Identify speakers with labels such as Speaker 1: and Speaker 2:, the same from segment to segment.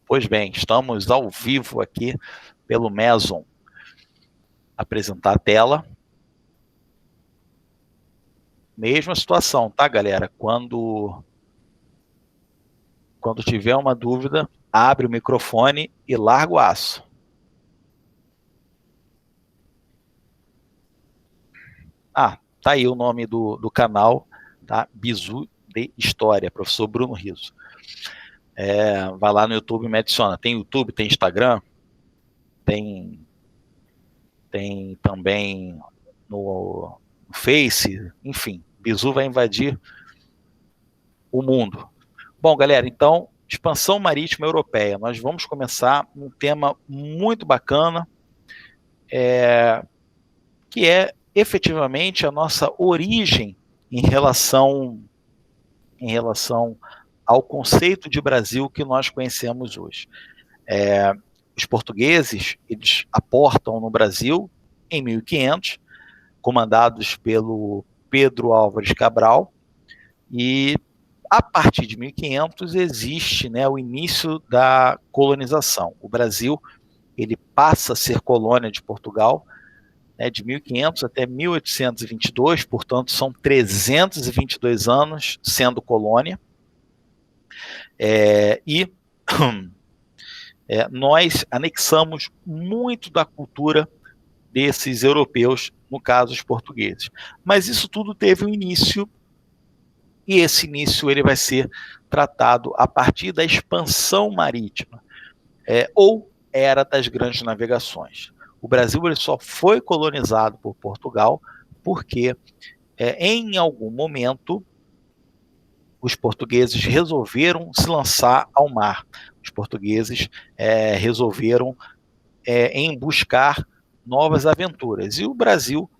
Speaker 1: Pois bem, estamos ao vivo aqui pelo Meson. Apresentar a tela. Mesma situação, tá, galera? Quando tiver uma dúvida, abre o microfone e larga o aço. Tá aí o nome do canal, tá? Bizu de História, professor Bruno Rizzo. Vai lá no YouTube e me adiciona. Tem YouTube, tem Instagram, tem também no Face, enfim, Bizu vai invadir o mundo. Bom, galera, então, expansão marítima europeia. Nós vamos começar um tema muito bacana, que é efetivamente a nossa origem em relação ao conceito de Brasil que nós conhecemos hoje. Os portugueses, eles aportam no Brasil em 1500, comandados pelo Pedro Álvares Cabral, e a partir de 1500 existe, né, o início da colonização. O Brasil ele passa a ser colônia de Portugal, né, de 1500 até 1822, portanto são 322 anos sendo colônia. Nós anexamos muito da cultura desses europeus, no caso os portugueses. Mas isso tudo teve um início, e esse início ele vai ser tratado a partir da expansão marítima, ou era das grandes navegações. O Brasil ele só foi colonizado por Portugal porque, em algum momento, os portugueses resolveram se lançar ao mar. Os portugueses resolveram em buscar novas aventuras. E o Brasil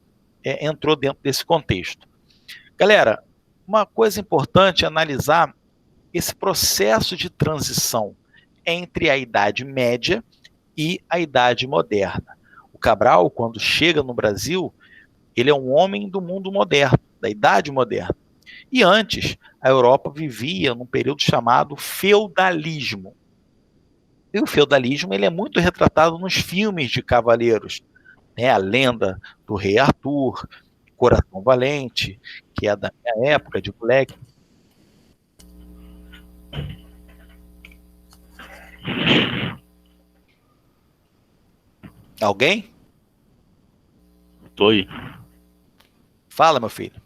Speaker 1: entrou dentro desse contexto. Galera, uma coisa importante é analisar esse processo de transição entre a Idade Média e a Idade Moderna. O Cabral, quando chega no Brasil, ele é um homem do mundo moderno, da Idade Moderna. E antes, a Europa vivia num período chamado feudalismo. E o feudalismo ele é muito retratado nos filmes de cavaleiros, né? A lenda do rei Arthur, Coração Valente, que é da minha época de moleque. Alguém?
Speaker 2: Tô aí.
Speaker 1: Fala, meu filho.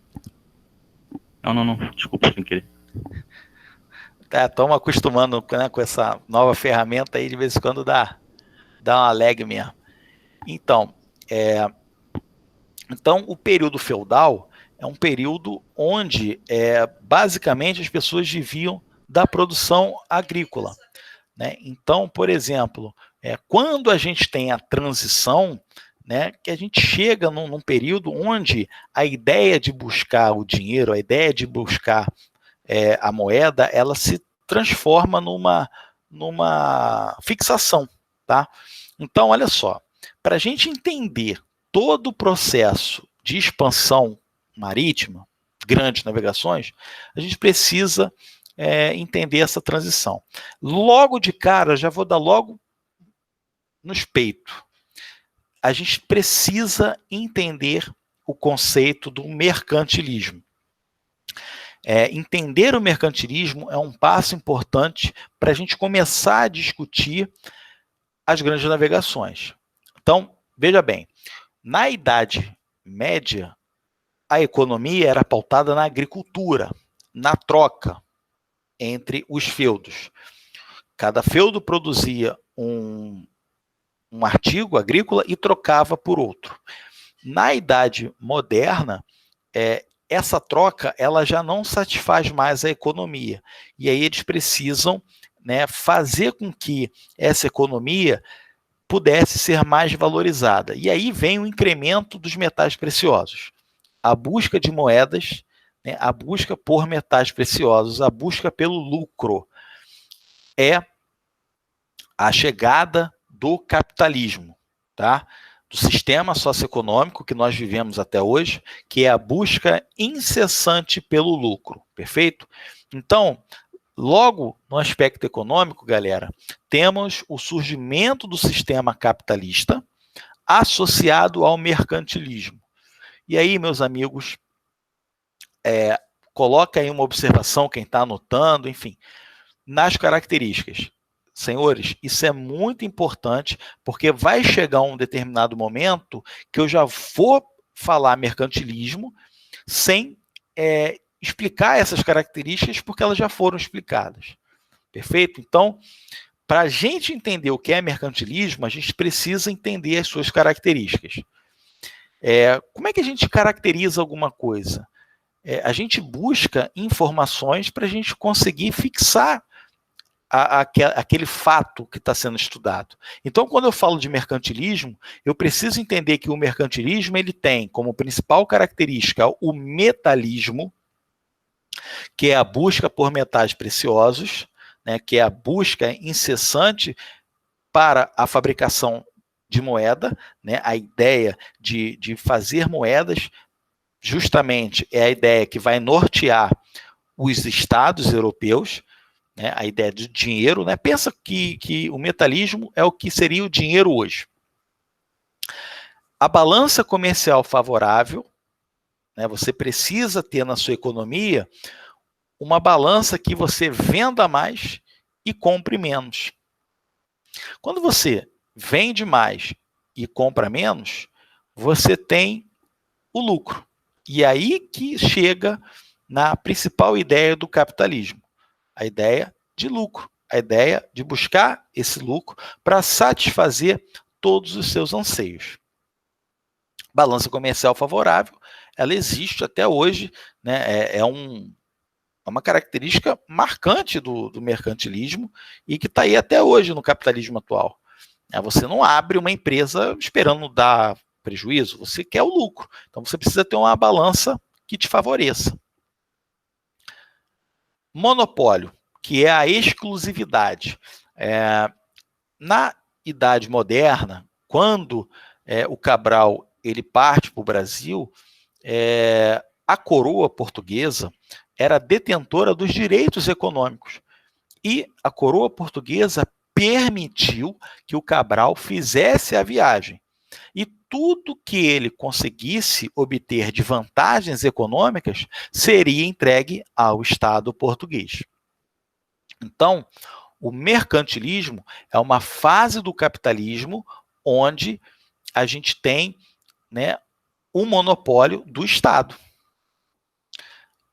Speaker 2: Não. Desculpa, sem querer.
Speaker 1: Estamos acostumando, né, com essa nova ferramenta aí, de vez em quando dá uma lag mesmo. Então, o período feudal é um período onde, basicamente, as pessoas viviam da produção agrícola, né? Então, por exemplo, quando a gente tem a transição, né, que a gente chega num período onde a ideia de buscar o dinheiro, a ideia de buscar a moeda, ela se transforma numa fixação, tá? Então, olha só, para a gente entender todo o processo de expansão marítima, grandes navegações, a gente precisa entender essa transição. Logo de cara, já vou dar logo nos peitos. A gente precisa entender o conceito do mercantilismo. Entender o mercantilismo é um passo importante para a gente começar a discutir as grandes navegações. Então, veja bem, na Idade Média, a economia era pautada na agricultura, na troca entre os feudos. Cada feudo produzia um artigo agrícola e trocava por outro. Na Idade Moderna, essa troca ela já não satisfaz mais a economia. E aí eles precisam, né, fazer com que essa economia pudesse ser mais valorizada. E aí vem o incremento dos metais preciosos. A busca de moedas, né, a busca por metais preciosos, a busca pelo lucro. É a chegada do capitalismo, tá? Do sistema socioeconômico que nós vivemos até hoje, que é a busca incessante pelo lucro, perfeito? Então, Logo, no aspecto econômico, galera, temos o surgimento do sistema capitalista associado ao mercantilismo. E aí, meus amigos, coloca aí uma observação, quem está anotando, enfim, nas características. Senhores, isso é muito importante, porque vai chegar um determinado momento que eu já vou falar mercantilismo sem explicar essas características, porque elas já foram explicadas. Perfeito? Então, para a gente entender o que é mercantilismo, a gente precisa entender as suas características. Como é que a gente caracteriza alguma coisa? A gente busca informações para a gente conseguir fixar aquele fato que está sendo estudado. Então, quando eu falo de mercantilismo, eu preciso entender que o mercantilismo ele tem como principal característica o metalismo, que é a busca por metais preciosos, né, que é a busca incessante para a fabricação de moeda, né, a ideia de fazer moedas, justamente é a ideia que vai nortear os estados europeus, né, a ideia de dinheiro, né? Pensa que o metalismo é o que seria o dinheiro hoje. A balança comercial favorável, né, você precisa ter na sua economia uma balança que você venda mais e compre menos. Quando você vende mais e compra menos, você tem o lucro. E aí que chega na principal ideia do capitalismo, a ideia de lucro, a ideia de buscar esse lucro para satisfazer todos os seus anseios. Balança comercial favorável, ela existe até hoje, né? É uma característica marcante do mercantilismo e que está aí até hoje no capitalismo atual. Você não abre uma empresa esperando dar prejuízo, você quer o lucro. Então você precisa ter uma balança que te favoreça. Monopólio, que é a exclusividade. Na Idade Moderna, quando o Cabral ele parte para o Brasil, a coroa portuguesa era detentora dos direitos econômicos. E a coroa portuguesa permitiu que o Cabral fizesse a viagem. E tudo que ele conseguisse obter de vantagens econômicas seria entregue ao Estado português. Então, o mercantilismo é uma fase do capitalismo onde a gente tem, né, o monopólio do Estado.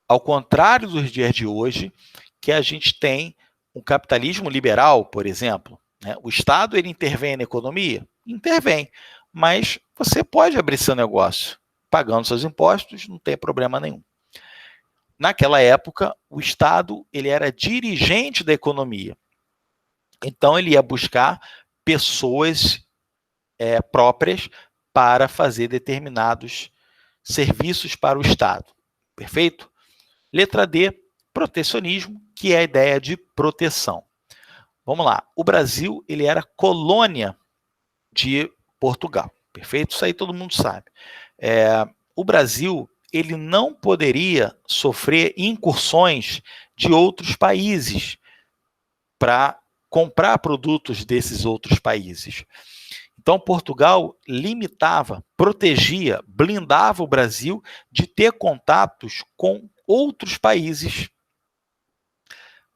Speaker 1: Ao contrário dos dias de hoje, que a gente tem um capitalismo liberal, por exemplo, né? O Estado ele intervém na economia? Intervém, mas você pode abrir seu negócio pagando seus impostos, não tem problema nenhum. Naquela época, o Estado ele era dirigente da economia. Então, ele ia buscar pessoas próprias para fazer determinados serviços para o Estado. Perfeito? Letra D, protecionismo, que é a ideia de proteção. Vamos lá. O Brasil ele era colônia de Portugal. Perfeito? Isso aí todo mundo sabe. O Brasil ele não poderia sofrer incursões de outros países para comprar produtos desses outros países. Então, Portugal limitava, protegia, blindava o Brasil de ter contatos com outros países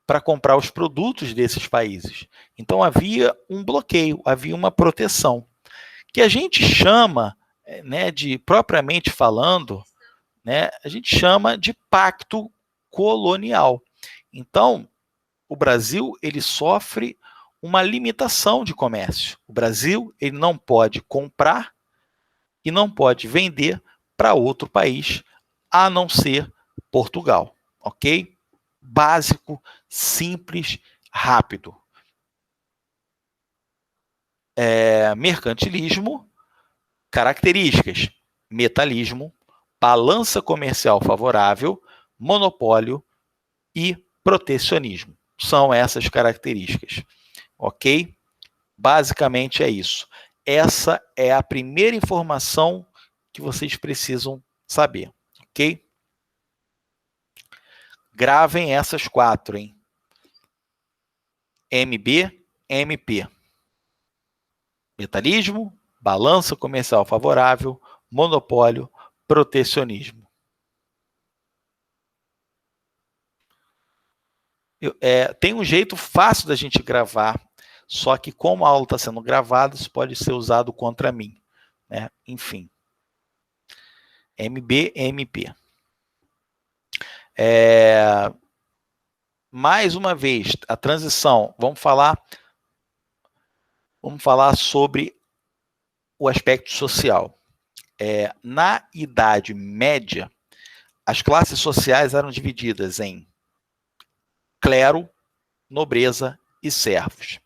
Speaker 1: para comprar os produtos desses países. Então, havia um bloqueio, havia uma proteção, que a gente chama, né, de, propriamente falando, né, a gente chama de pacto colonial. Então, o Brasil ele sofre uma limitação de comércio. O Brasil ele não pode comprar e não pode vender para outro país, a não ser Portugal, ok? Básico, simples, rápido. Mercantilismo, características, metalismo, balança comercial favorável, monopólio e protecionismo. São essas características, ok? Basicamente é isso. Essa é a primeira informação que vocês precisam saber, ok? Gravem essas 4, hein? MB, MP. Metalismo, balança comercial favorável, monopólio, protecionismo. Tem um jeito fácil da gente gravar, só que como a aula está sendo gravada, isso pode ser usado contra mim, né? Enfim. MB, MP. Mais uma vez, a transição, vamos falar sobre o aspecto social. Na Idade Média, as classes sociais eram divididas em clero, nobreza e servos.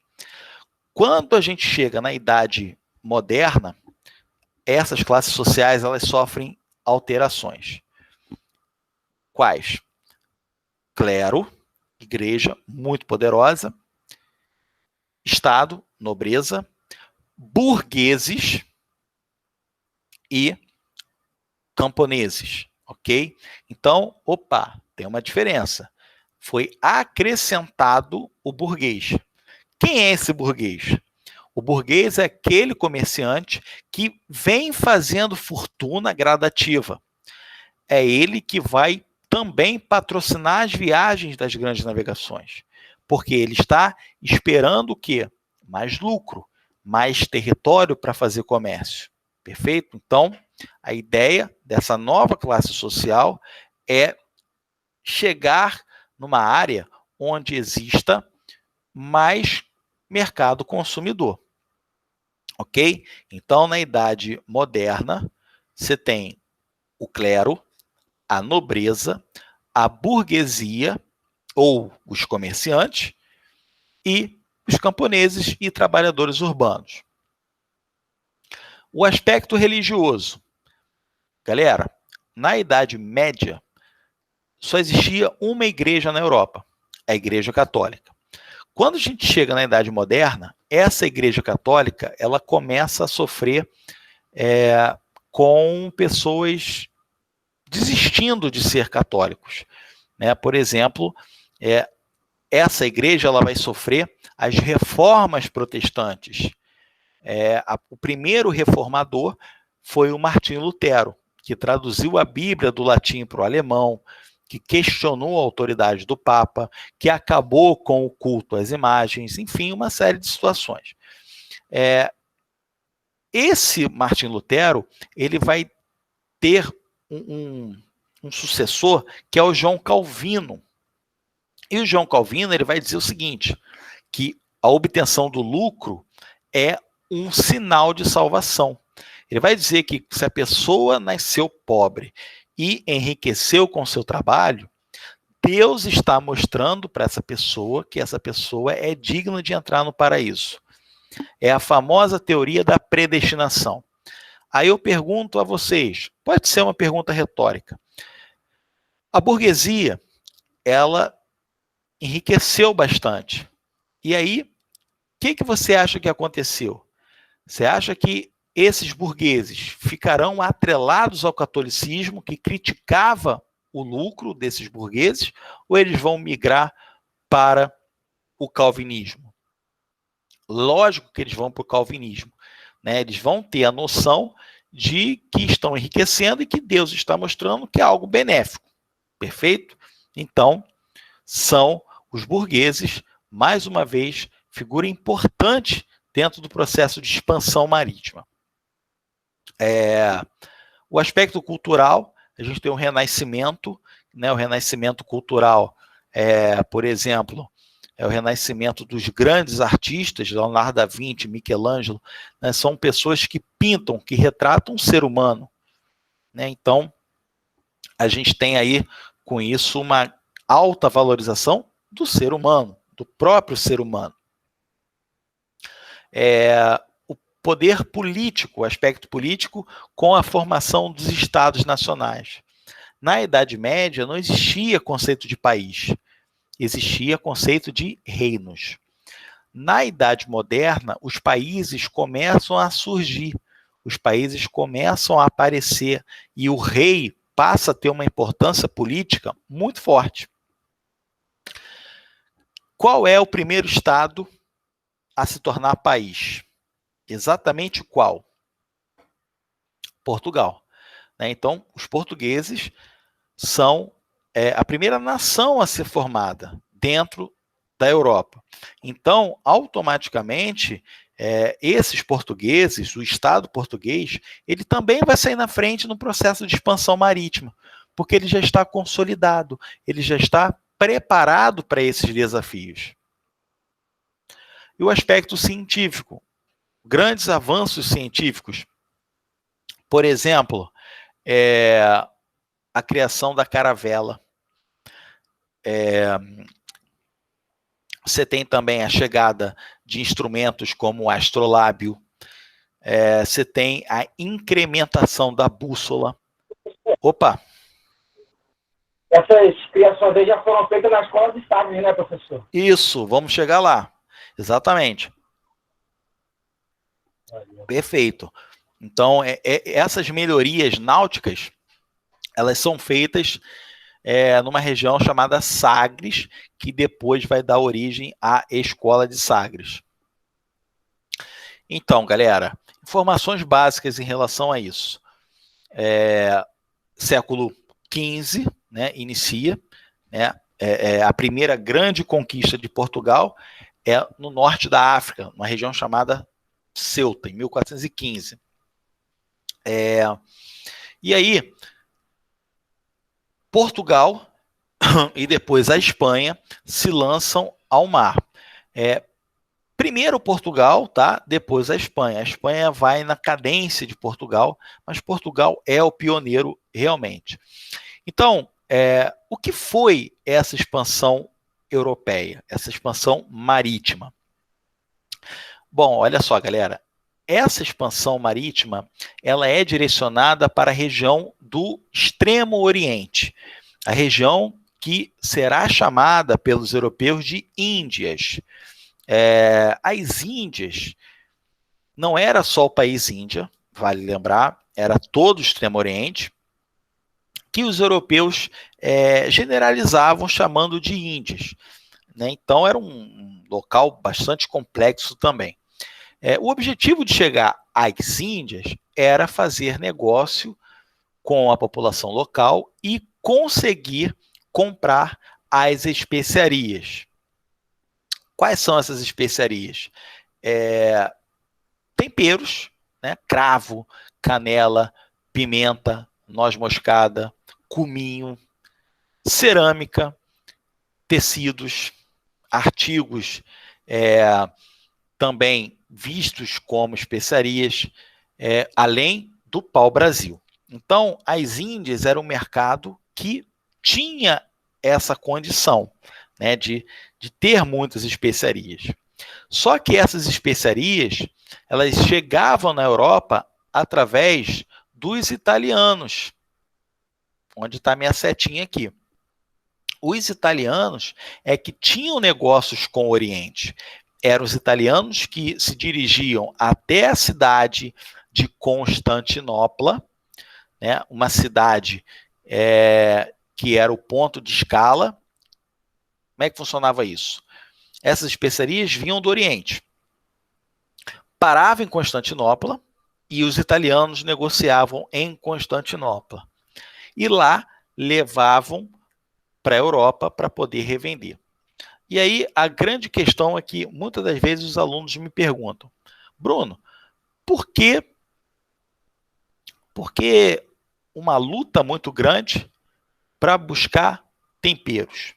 Speaker 1: Quando a gente chega na Idade Moderna, essas classes sociais elas sofrem alterações. Quais? Clero, igreja muito poderosa, Estado, nobreza, burgueses e camponeses, ok? Então, tem uma diferença. Foi acrescentado o burguês. Quem é esse burguês? O burguês é aquele comerciante que vem fazendo fortuna gradativa. É ele que vai também patrocinar as viagens das grandes navegações, porque ele está esperando o quê? Mais lucro, mais território para fazer comércio. Perfeito? Então, a ideia dessa nova classe social é chegar numa área onde exista mais mercado consumidor. Ok? Então, na Idade Moderna, você tem o clero, a nobreza, a burguesia, ou os comerciantes, e os camponeses e trabalhadores urbanos. O aspecto religioso. Galera, na Idade Média, só existia uma igreja na Europa, a Igreja Católica. Quando a gente chega na Idade Moderna, essa Igreja Católica ela começa a sofrer com pessoas desistindo de ser católicos. Né? Por exemplo, essa igreja ela vai sofrer as reformas protestantes. O primeiro reformador foi o Martinho Lutero, que traduziu a Bíblia do latim para o alemão, que questionou a autoridade do Papa, que acabou com o culto às imagens, enfim, uma série de situações. Esse Martinho Lutero ele vai ter um sucessor, que é o João Calvino. E o João Calvino ele vai dizer o seguinte, que a obtenção do lucro é um sinal de salvação. Ele vai dizer que se a pessoa nasceu pobre e enriqueceu com seu trabalho, Deus está mostrando para essa pessoa que essa pessoa é digna de entrar no paraíso. É a famosa teoria da predestinação. Aí eu pergunto a vocês, pode ser uma pergunta retórica. A burguesia, ela enriqueceu bastante. E aí, o que você acha que aconteceu? Você acha que esses burgueses ficarão atrelados ao catolicismo, que criticava o lucro desses burgueses, ou eles vão migrar para o calvinismo? Lógico que eles vão para o calvinismo. Né? Eles vão ter a noção de que estão enriquecendo e que Deus está mostrando que é algo benéfico. Perfeito? Então, são os burgueses, mais uma vez, figura importante dentro do processo de expansão marítima. O aspecto cultural, a gente tem o Renascimento, né? O Renascimento cultural, por exemplo, é o renascimento dos grandes artistas, Leonardo da Vinci, Michelangelo, né? São pessoas que pintam, que retratam um ser humano. Né? Então, a gente tem aí, com isso, uma alta valorização do ser humano, do próprio ser humano. O poder político, o aspecto político, com a formação dos estados nacionais. Na Idade Média, não existia conceito de país, existia conceito de reinos. Na Idade Moderna, os países começam a surgir, os países começam a aparecer, e o rei passa a ter uma importância política muito forte. Qual é o primeiro estado a se tornar país? Exatamente qual? Portugal. Então, os portugueses são a primeira nação a ser formada dentro da Europa. Então, automaticamente, esses portugueses, o Estado português, ele também vai sair na frente no processo de expansão marítima, porque ele já está consolidado, ele já está preparado para esses desafios. E o aspecto científico, grandes avanços científicos, por exemplo, a criação da caravela. Você tem também a chegada de instrumentos como o astrolábio, você tem a incrementação da bússola. Opa!
Speaker 3: Essas criações aí já foram feitas na escola de estado, né, professor?
Speaker 1: Isso, vamos chegar lá. Exatamente. Perfeito. Então, essas melhorias náuticas, elas são feitas numa região chamada Sagres, que depois vai dar origem à Escola de Sagres. Então, galera, informações básicas em relação a isso. Século XV, né, inicia, né, a primeira grande conquista de Portugal no norte da África, uma região chamada Ceuta, em 1415. E aí, Portugal e depois a Espanha se lançam ao mar. Primeiro Portugal, tá? Depois a Espanha. A Espanha vai na cadência de Portugal, mas Portugal é o pioneiro realmente. Então, o que foi essa expansão europeia, essa expansão marítima? Bom, olha só, galera. Essa expansão marítima, ela é direcionada para a região do Extremo Oriente, a região que será chamada pelos europeus de Índias. As Índias não era só o país Índia, vale lembrar, era todo o Extremo Oriente, que os europeus generalizavam chamando de Índias, né? Então era um local bastante complexo também. O objetivo de chegar às Índias era fazer negócio com a população local e conseguir comprar as especiarias. Quais são essas especiarias? Temperos, né? Cravo, canela, pimenta, noz moscada, cominho, cerâmica, tecidos, artigos também vistos como especiarias, além do pau-brasil. Então, as Índias era um mercado que tinha essa condição, né, de ter muitas especiarias. Só que essas especiarias, elas chegavam na Europa através dos italianos, onde está minha setinha aqui. Os italianos que tinham negócios com o Oriente. Eram os italianos que se dirigiam até a cidade de Constantinopla, né, uma cidade que era o ponto de escala. Como é que funcionava isso? Essas especiarias vinham do Oriente, paravam em Constantinopla e os italianos negociavam em Constantinopla. E lá levavam para a Europa para poder revender. E aí a grande questão é que muitas das vezes os alunos me perguntam: Bruno, por que uma luta muito grande para buscar temperos?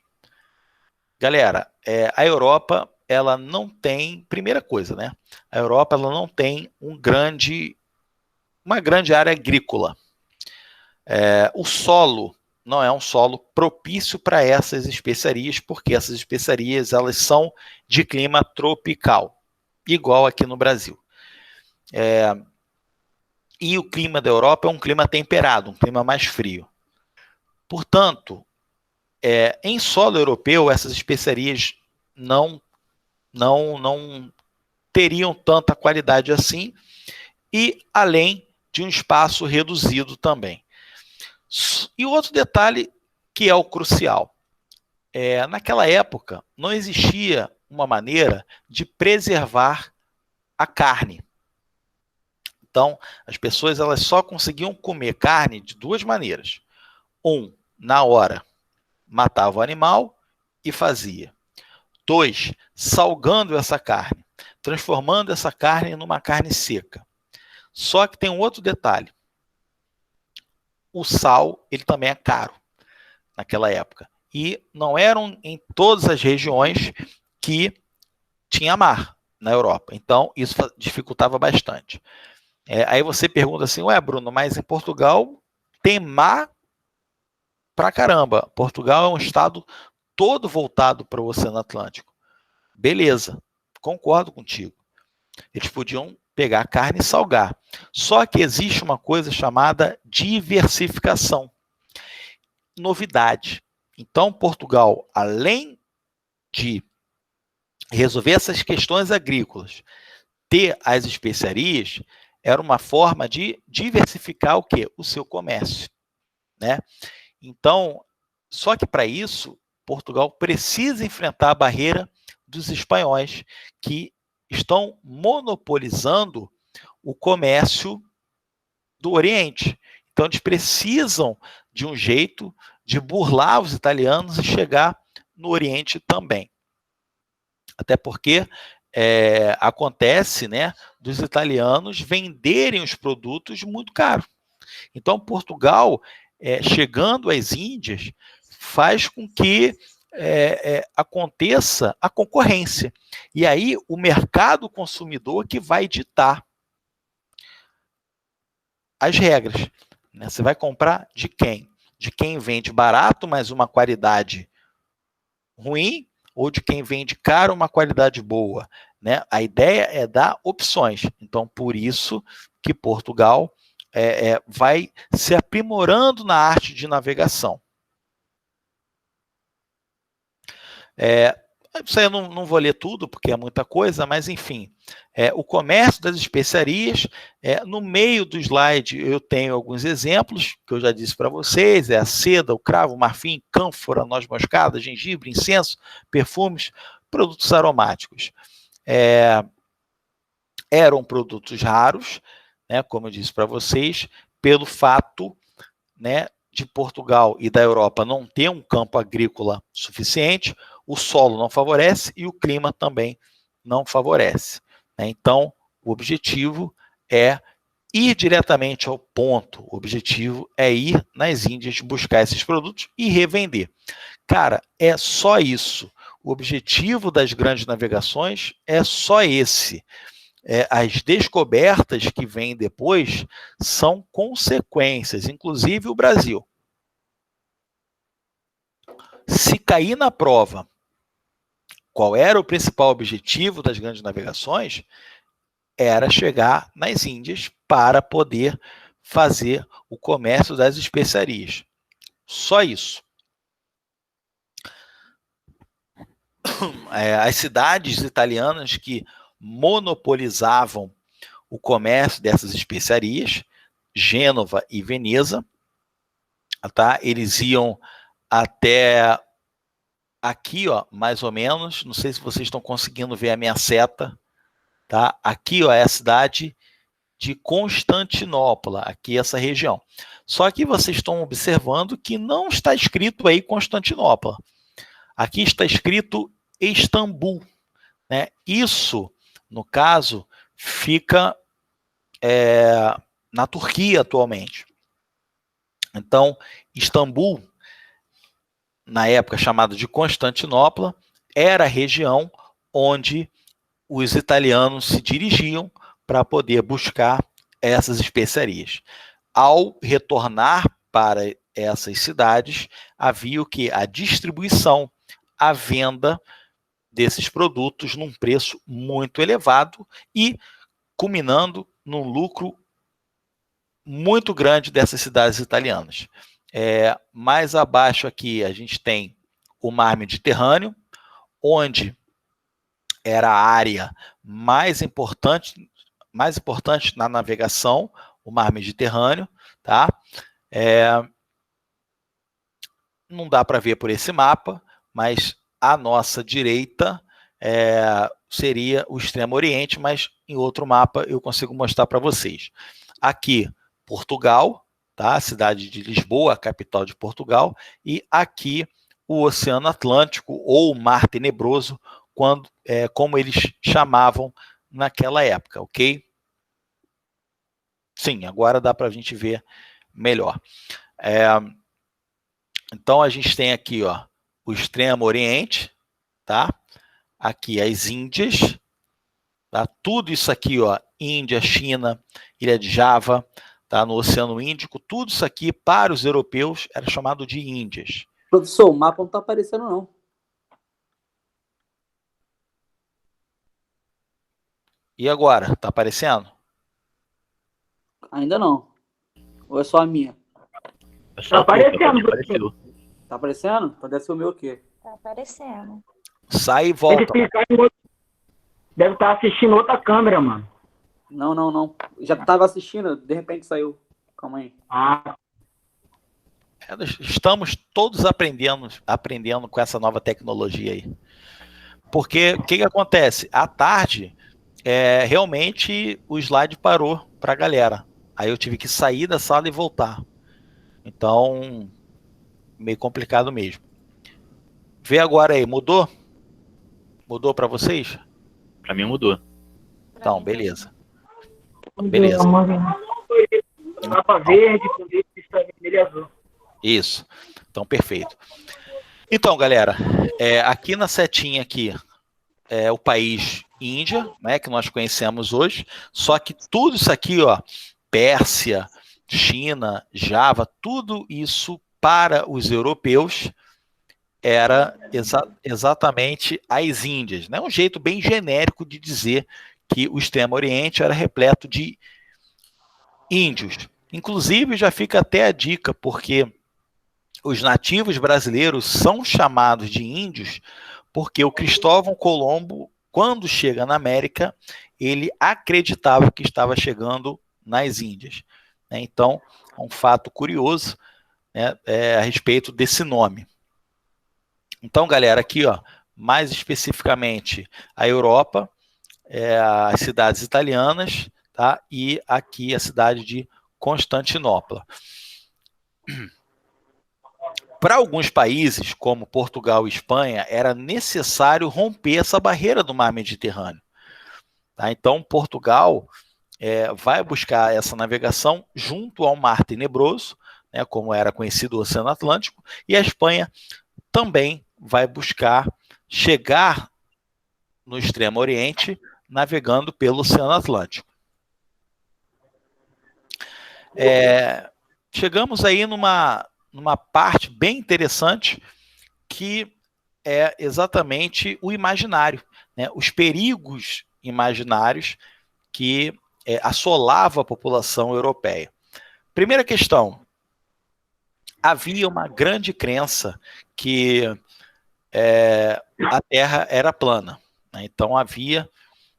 Speaker 1: Galera, a Europa, ela não tem, primeira coisa, né? A Europa, ela não tem uma grande área agrícola. O solo não é um solo propício para essas especiarias, porque essas especiarias, elas são de clima tropical, igual aqui no Brasil. E o clima da Europa é um clima temperado, um clima mais frio. Portanto, em solo europeu, essas especiarias não teriam tanta qualidade assim, e além de um espaço reduzido também. E outro detalhe que é o crucial: naquela época, não existia uma maneira de preservar a carne. Então, as pessoas elas só conseguiam comer carne de duas maneiras. Na hora, matava o animal e fazia. 2, salgando essa carne, transformando essa carne numa carne seca. Só que tem um outro detalhe. O sal, ele também é caro naquela época. E não eram em todas as regiões que tinha mar na Europa. Então, isso dificultava bastante. Aí você pergunta assim, ué, Bruno, mas em Portugal tem mar pra caramba. Portugal é um estado todo voltado para o Oceano Atlântico. Beleza, concordo contigo. Eles podiam pegar carne e salgar. Só que existe uma coisa chamada diversificação. Novidade. Então, Portugal, além de resolver essas questões agrícolas, ter as especiarias, era uma forma de diversificar o quê? O seu comércio, né? Então, só que para isso, Portugal precisa enfrentar a barreira dos espanhóis, que estão monopolizando o comércio do Oriente. Então, eles precisam de um jeito de burlar os italianos e chegar no Oriente também. Até porque acontece, né, dos italianos venderem os produtos muito caro. Então, Portugal, chegando às Índias, faz com que aconteça a concorrência. E aí, o mercado consumidor que vai ditar as regras. Né? Você vai comprar de quem? De quem vende barato, mas uma qualidade ruim, ou de quem vende caro, uma qualidade boa. Né? A ideia é dar opções. Então, por isso que Portugal vai se aprimorando na arte de navegação. Isso aí eu não vou ler tudo, porque é muita coisa, mas enfim, o comércio das especiarias, no meio do slide eu tenho alguns exemplos, que eu já disse para vocês, a seda, o cravo, o marfim, cânfora, noz moscada, gengibre, incenso, perfumes, produtos aromáticos. Eram produtos raros, né, como eu disse para vocês, pelo fato, né, de Portugal e da Europa não ter um campo agrícola suficiente, o solo não favorece e o clima também não favorece. Né? Então, o objetivo é ir diretamente ao ponto. O objetivo é ir nas Índias buscar esses produtos e revender. Cara, é só isso. O objetivo das grandes navegações é só esse. As descobertas que vêm depois são consequências, inclusive o Brasil. Se cair na prova qual era o principal objetivo das grandes navegações, era chegar nas Índias para poder fazer o comércio das especiarias. Só isso. As cidades italianas que monopolizavam o comércio dessas especiarias, Gênova e Veneza, tá? Eles iam até aqui, ó, mais ou menos, não sei se vocês estão conseguindo ver a minha seta, tá? Aqui, ó, é a cidade de Constantinopla, aqui essa região. Só que vocês estão observando que não está escrito aí Constantinopla. Aqui está escrito Istambul, né? Isso, no caso, fica na Turquia atualmente. Então, Istambul, na época chamada de Constantinopla, era a região onde os italianos se dirigiam para poder buscar essas especiarias. Ao retornar para essas cidades, havia o que? A distribuição, a venda desses produtos num preço muito elevado e culminando num lucro muito grande dessas cidades italianas. Mais abaixo aqui a gente tem o mar Mediterrâneo, onde era a área mais importante na navegação, o mar Mediterrâneo, tá? Não dá para ver por esse mapa, mas à nossa direita seria o Extremo Oriente, mas em outro mapa eu consigo mostrar para vocês. Aqui, Portugal, tá? A cidade de Lisboa, a capital de Portugal, e aqui o Oceano Atlântico, ou Mar Tenebroso, como eles chamavam naquela época, ok? Sim, agora dá para a gente ver melhor. Então, a gente tem aqui, ó, o Extremo Oriente, tá? Aqui as Índias, tá? Tudo isso aqui, ó, Índia, China, Ilha de Java, tá? No Oceano Índico, tudo isso aqui para os europeus era chamado de Índias.
Speaker 4: Professor, o mapa não está aparecendo, não.
Speaker 1: E agora? Tá aparecendo?
Speaker 4: Ainda não. Ou é só a minha?
Speaker 2: Tá
Speaker 3: aparecendo.
Speaker 2: apareceu.
Speaker 4: Tá aparecendo? Então deve ser o meu aqui.
Speaker 5: Tá aparecendo.
Speaker 1: Sai e
Speaker 3: Tem
Speaker 1: volta.
Speaker 3: que clicar em outro. Deve estar assistindo outra câmera, mano.
Speaker 4: Não. Já tava assistindo, de repente saiu. Calma aí.
Speaker 3: Ah,
Speaker 1: Estamos todos aprendendo com essa nova tecnologia aí. Porque o que acontece? À tarde, realmente o slide parou para a galera. Aí eu tive que sair da sala e voltar. Então, meio complicado mesmo. Vê agora aí, mudou? Mudou para vocês?
Speaker 2: Pra mim mudou.
Speaker 1: Então, beleza. Beleza.
Speaker 3: mapa verde, com lista vermelho e azul.
Speaker 1: Isso. Então, perfeito. Então, galera, aqui na setinha aqui é o país Índia, né, que nós conhecemos hoje, só que tudo isso aqui, ó, Pérsia, China, Java, tudo isso para os europeus era exatamente as Índias, né? Um jeito bem genérico de dizer que o Extremo Oriente era repleto de índios. Inclusive, já fica até a dica, porque os nativos brasileiros são chamados de índios porque o Cristóvão Colombo, quando chega na América, ele acreditava que estava chegando nas Índias. Então, é um fato curioso, né, a respeito desse nome. Então, galera, aqui, ó, mais especificamente a Europa, as cidades italianas, tá? E aqui a cidade de Constantinopla. Para alguns países, como Portugal e Espanha, era necessário romper essa barreira do mar Mediterrâneo. Tá? Então, Portugal vai buscar essa navegação junto ao Mar Tenebroso, né, como era conhecido o Oceano Atlântico, e a Espanha também vai buscar chegar no Extremo Oriente, navegando pelo Oceano Atlântico. Chegamos aí numa parte bem interessante, que é exatamente o imaginário, né? Os perigos imaginários que assolavam a população europeia. Primeira questão: havia uma grande crença que a Terra era plana, né? Então havia,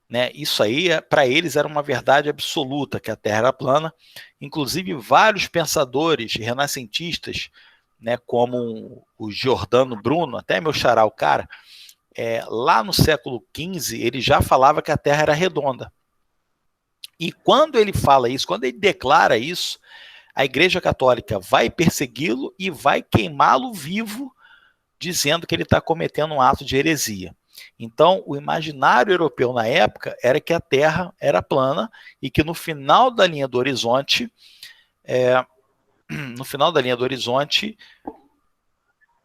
Speaker 1: né, isso aí para eles era uma verdade absoluta, que a Terra era plana. Inclusive vários pensadores renascentistas, né, como o Giordano Bruno, até meu xará o cara, lá no século XV ele já falava que a Terra era redonda. E quando ele fala isso, quando ele declara isso, a Igreja Católica vai persegui-lo e vai queimá-lo vivo, dizendo que ele está cometendo um ato de heresia. Então, o imaginário europeu na época era que a Terra era plana e que no final da linha do horizonte,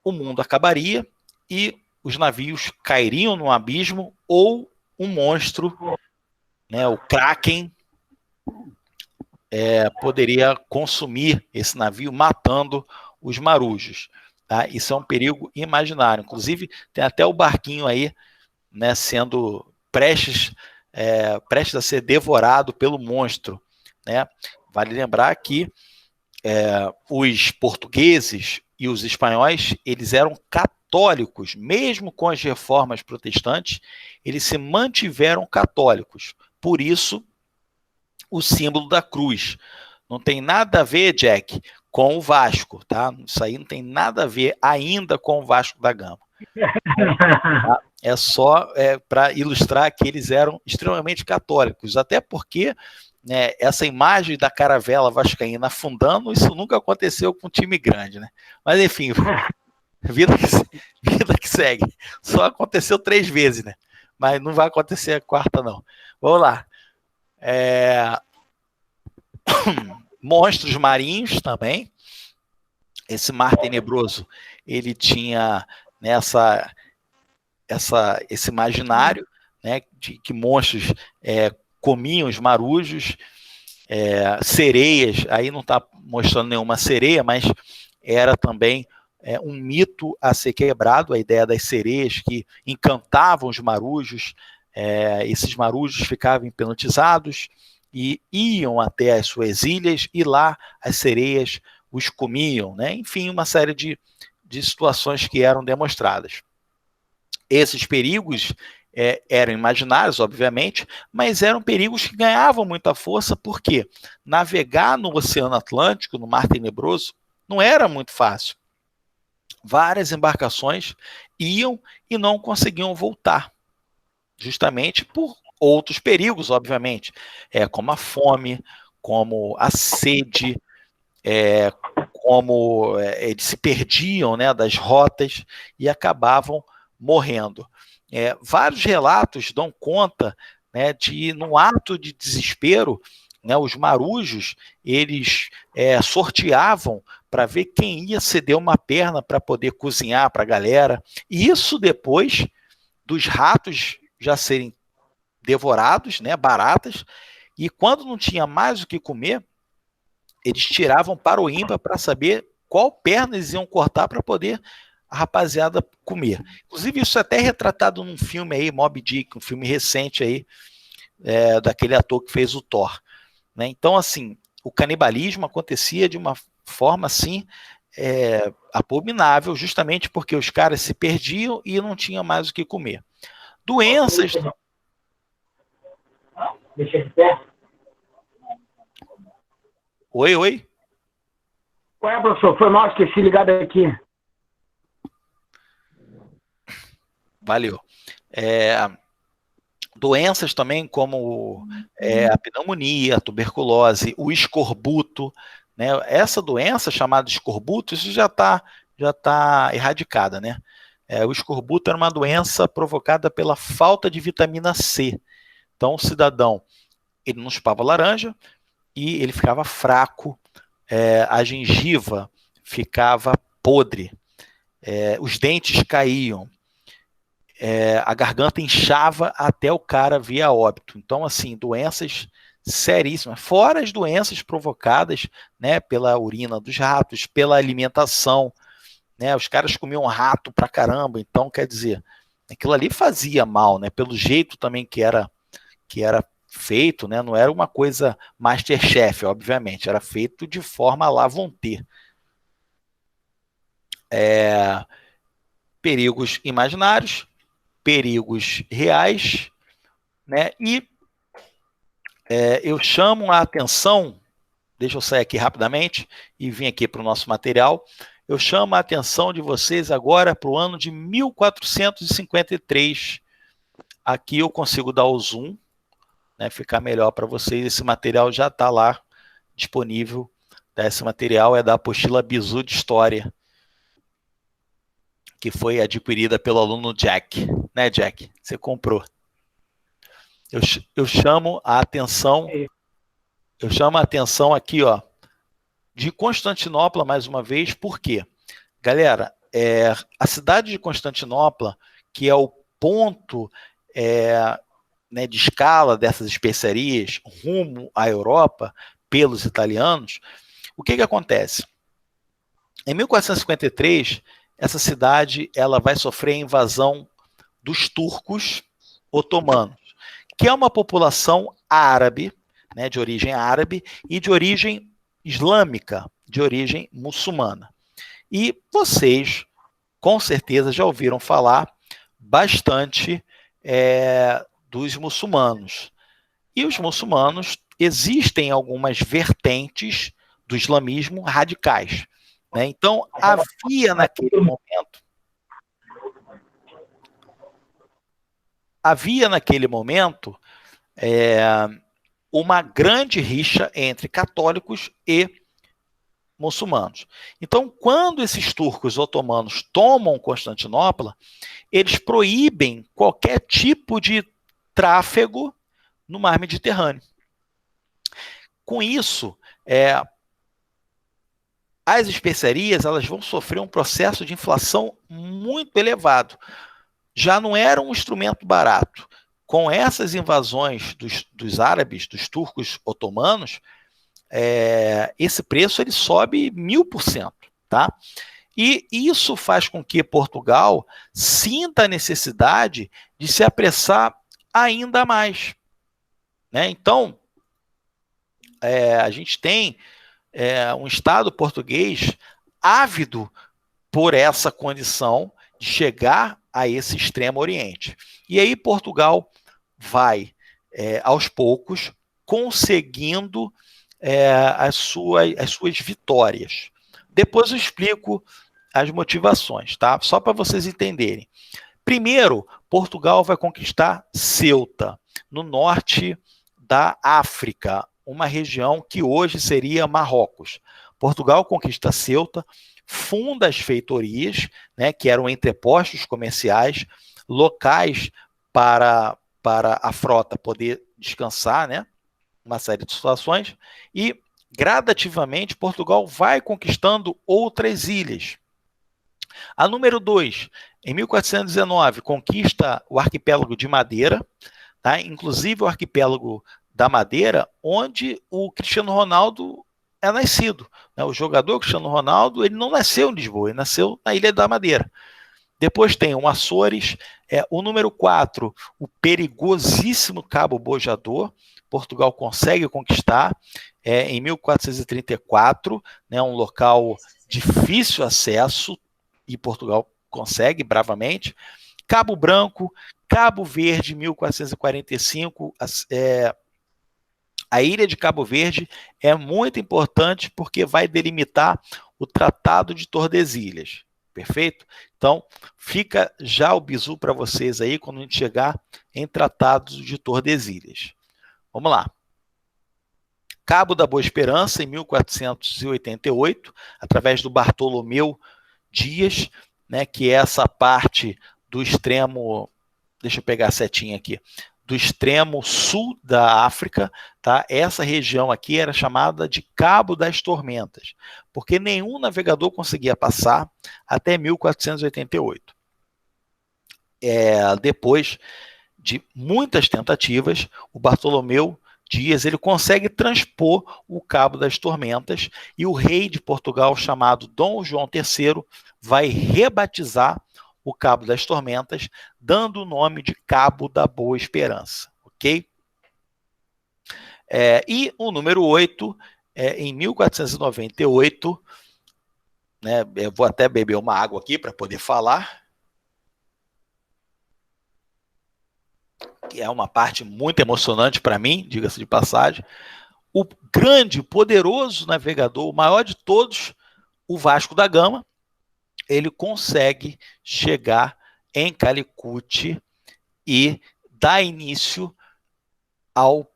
Speaker 1: o mundo acabaria e os navios cairiam no abismo, ou um monstro, né, o Kraken, poderia consumir esse navio, matando os marujos. Tá? Isso é um perigo imaginário. Inclusive, tem até o barquinho aí, né, sendo prestes a ser devorado pelo monstro. Né? Vale lembrar que os portugueses e os espanhóis, eles eram católicos, mesmo com as reformas protestantes, eles se mantiveram católicos. Por isso, o símbolo da cruz. Não tem nada a ver, Jack, com o Vasco, tá? Isso aí não tem nada a ver ainda com o Vasco da Gama. É só para ilustrar que eles eram extremamente católicos, até porque, né, essa imagem da caravela vascaína afundando, isso nunca aconteceu com um time grande, né? Mas enfim, vida que segue. Só aconteceu 3 vezes, né? Mas não vai acontecer a quarta, não. Vamos lá. Monstros marinhos também. Esse mar tenebroso, ele tinha esse imaginário, né, de que monstros comiam os marujos, sereias, aí não está mostrando nenhuma sereia, mas era também um mito a ser quebrado, a ideia das sereias que encantavam os marujos, esses marujos ficavam hipnotizados e iam até as suas ilhas e lá as sereias os comiam, né? Enfim, uma série de situações que eram demonstradas. Esses perigos eram imaginários, obviamente, mas eram perigos que ganhavam muita força, porque navegar no Oceano Atlântico, no Mar Tenebroso, não era muito fácil. Várias embarcações iam e não conseguiam voltar, justamente por outros perigos, obviamente, como a fome, como a sede, como eles se perdiam, né, das rotas e acabavam morrendo. Vários relatos dão conta, né, de, num ato de desespero, né, os marujos, eles sorteavam para ver quem ia ceder uma perna para poder cozinhar para a galera. E isso depois dos ratos já serem devorados, né, baratas, e quando não tinha mais o que comer, eles tiravam para o ímpar para saber qual perna eles iam cortar para poder a rapaziada comer. Inclusive, isso é até retratado num filme aí, Moby Dick, um filme recente aí, daquele ator que fez o Thor. Né? Então, assim, o canibalismo acontecia de uma forma, assim, abominável, justamente porque os caras se perdiam e não tinham mais o que comer. Doenças...
Speaker 3: Deixa de pé.
Speaker 1: Oi?
Speaker 3: Ué, professor, foi mal, esqueci ligado aqui.
Speaker 1: Valeu. Doenças também como a pneumonia, a tuberculose, o escorbuto, né? Essa doença chamada escorbuto, isso já tá erradicada, né? O escorbuto era uma doença provocada pela falta de vitamina C. Então o cidadão, ele não chupava laranja e ele ficava fraco, a gengiva ficava podre, os dentes caíam, a garganta inchava até o cara vir a óbito. Então, assim, doenças seríssimas, fora as doenças provocadas, né, pela urina dos ratos, pela alimentação, né, os caras comiam rato pra caramba, então, quer dizer, aquilo ali fazia mal, né, pelo jeito também que era feito, né, não era uma coisa Masterchef, obviamente, era feito de forma lá vão ter. Perigos imaginários, perigos reais, né? E eu chamo a atenção, deixa eu sair aqui rapidamente e vim aqui para o nosso material, eu chamo a atenção de vocês agora para o ano de 1453, aqui eu consigo dar o zoom, né, ficar melhor para vocês, esse material já está lá disponível, tá? Esse material é da apostila Bizu de História, que foi adquirida pelo aluno Jack, né, Jack? Você comprou. Eu chamo a atenção aqui, ó, de Constantinopla mais uma vez, por quê? Galera, a cidade de Constantinopla, que é o ponto né, de escala dessas especiarias rumo à Europa pelos italianos, o que acontece? Em 1453, essa cidade ela vai sofrer a invasão dos turcos otomanos, que é uma população árabe, né, de origem árabe e de origem islâmica, de origem muçulmana. E vocês, com certeza, já ouviram falar bastante dos muçulmanos. E os muçulmanos, existem algumas vertentes do islamismo radicais. Né? Então, havia naquele momento... havia naquele momento uma grande rixa entre católicos e muçulmanos. Então, quando esses turcos otomanos tomam Constantinopla, eles proíbem qualquer tipo de tráfego no mar Mediterrâneo. Com isso, as especiarias elas vão sofrer um processo de inflação muito elevado. Já não era um instrumento barato. Com essas invasões dos árabes, dos turcos otomanos, esse preço ele sobe 1000%, tá? E isso faz com que Portugal sinta a necessidade de se apressar ainda mais, né? Então, a gente tem um Estado português ávido por essa condição de chegar a esse extremo Oriente. E aí Portugal vai, aos poucos, conseguindo as suas vitórias. Depois eu explico as motivações, tá? Só para vocês entenderem. Primeiro, Portugal vai conquistar Ceuta, no norte da África, uma região que hoje seria Marrocos. Portugal conquista Ceuta, funda as feitorias, né, que eram entrepostos comerciais, locais para a frota poder descansar, né, uma série de situações, e gradativamente Portugal vai conquistando outras ilhas. A número 2, em 1419, conquista o arquipélago de Madeira, tá? Inclusive o arquipélago da Madeira, onde o Cristiano Ronaldo é nascido, né? O jogador Cristiano Ronaldo, ele não nasceu em Lisboa, ele nasceu na Ilha da Madeira. Depois tem o Açores, o número 4, o perigosíssimo Cabo Bojador, Portugal consegue conquistar em 1434, né, um local difícil acesso, e Portugal consegue bravamente. Cabo Branco, Cabo Verde, 1445, a ilha de Cabo Verde é muito importante porque vai delimitar o Tratado de Tordesilhas, perfeito? Então, fica já o bizu para vocês aí quando a gente chegar em Tratados de Tordesilhas. Vamos lá. Cabo da Boa Esperança, em 1488, através do Bartolomeu Dias, né, que é essa parte do extremo, deixa eu pegar a setinha aqui, do extremo sul da África, tá? Essa região aqui era chamada de Cabo das Tormentas, porque nenhum navegador conseguia passar até 1488. Depois de muitas tentativas, o Bartolomeu Dias ele consegue transpor o Cabo das Tormentas e o rei de Portugal, chamado Dom João III, vai rebatizar o Cabo das Tormentas, dando o nome de Cabo da Boa Esperança, ok? E o número 8, em 1498, né, eu vou até beber uma água aqui para poder falar, que é uma parte muito emocionante para mim, diga-se de passagem. O grande, poderoso navegador, o maior de todos, o Vasco da Gama, ele consegue chegar em Calicut e dar início ao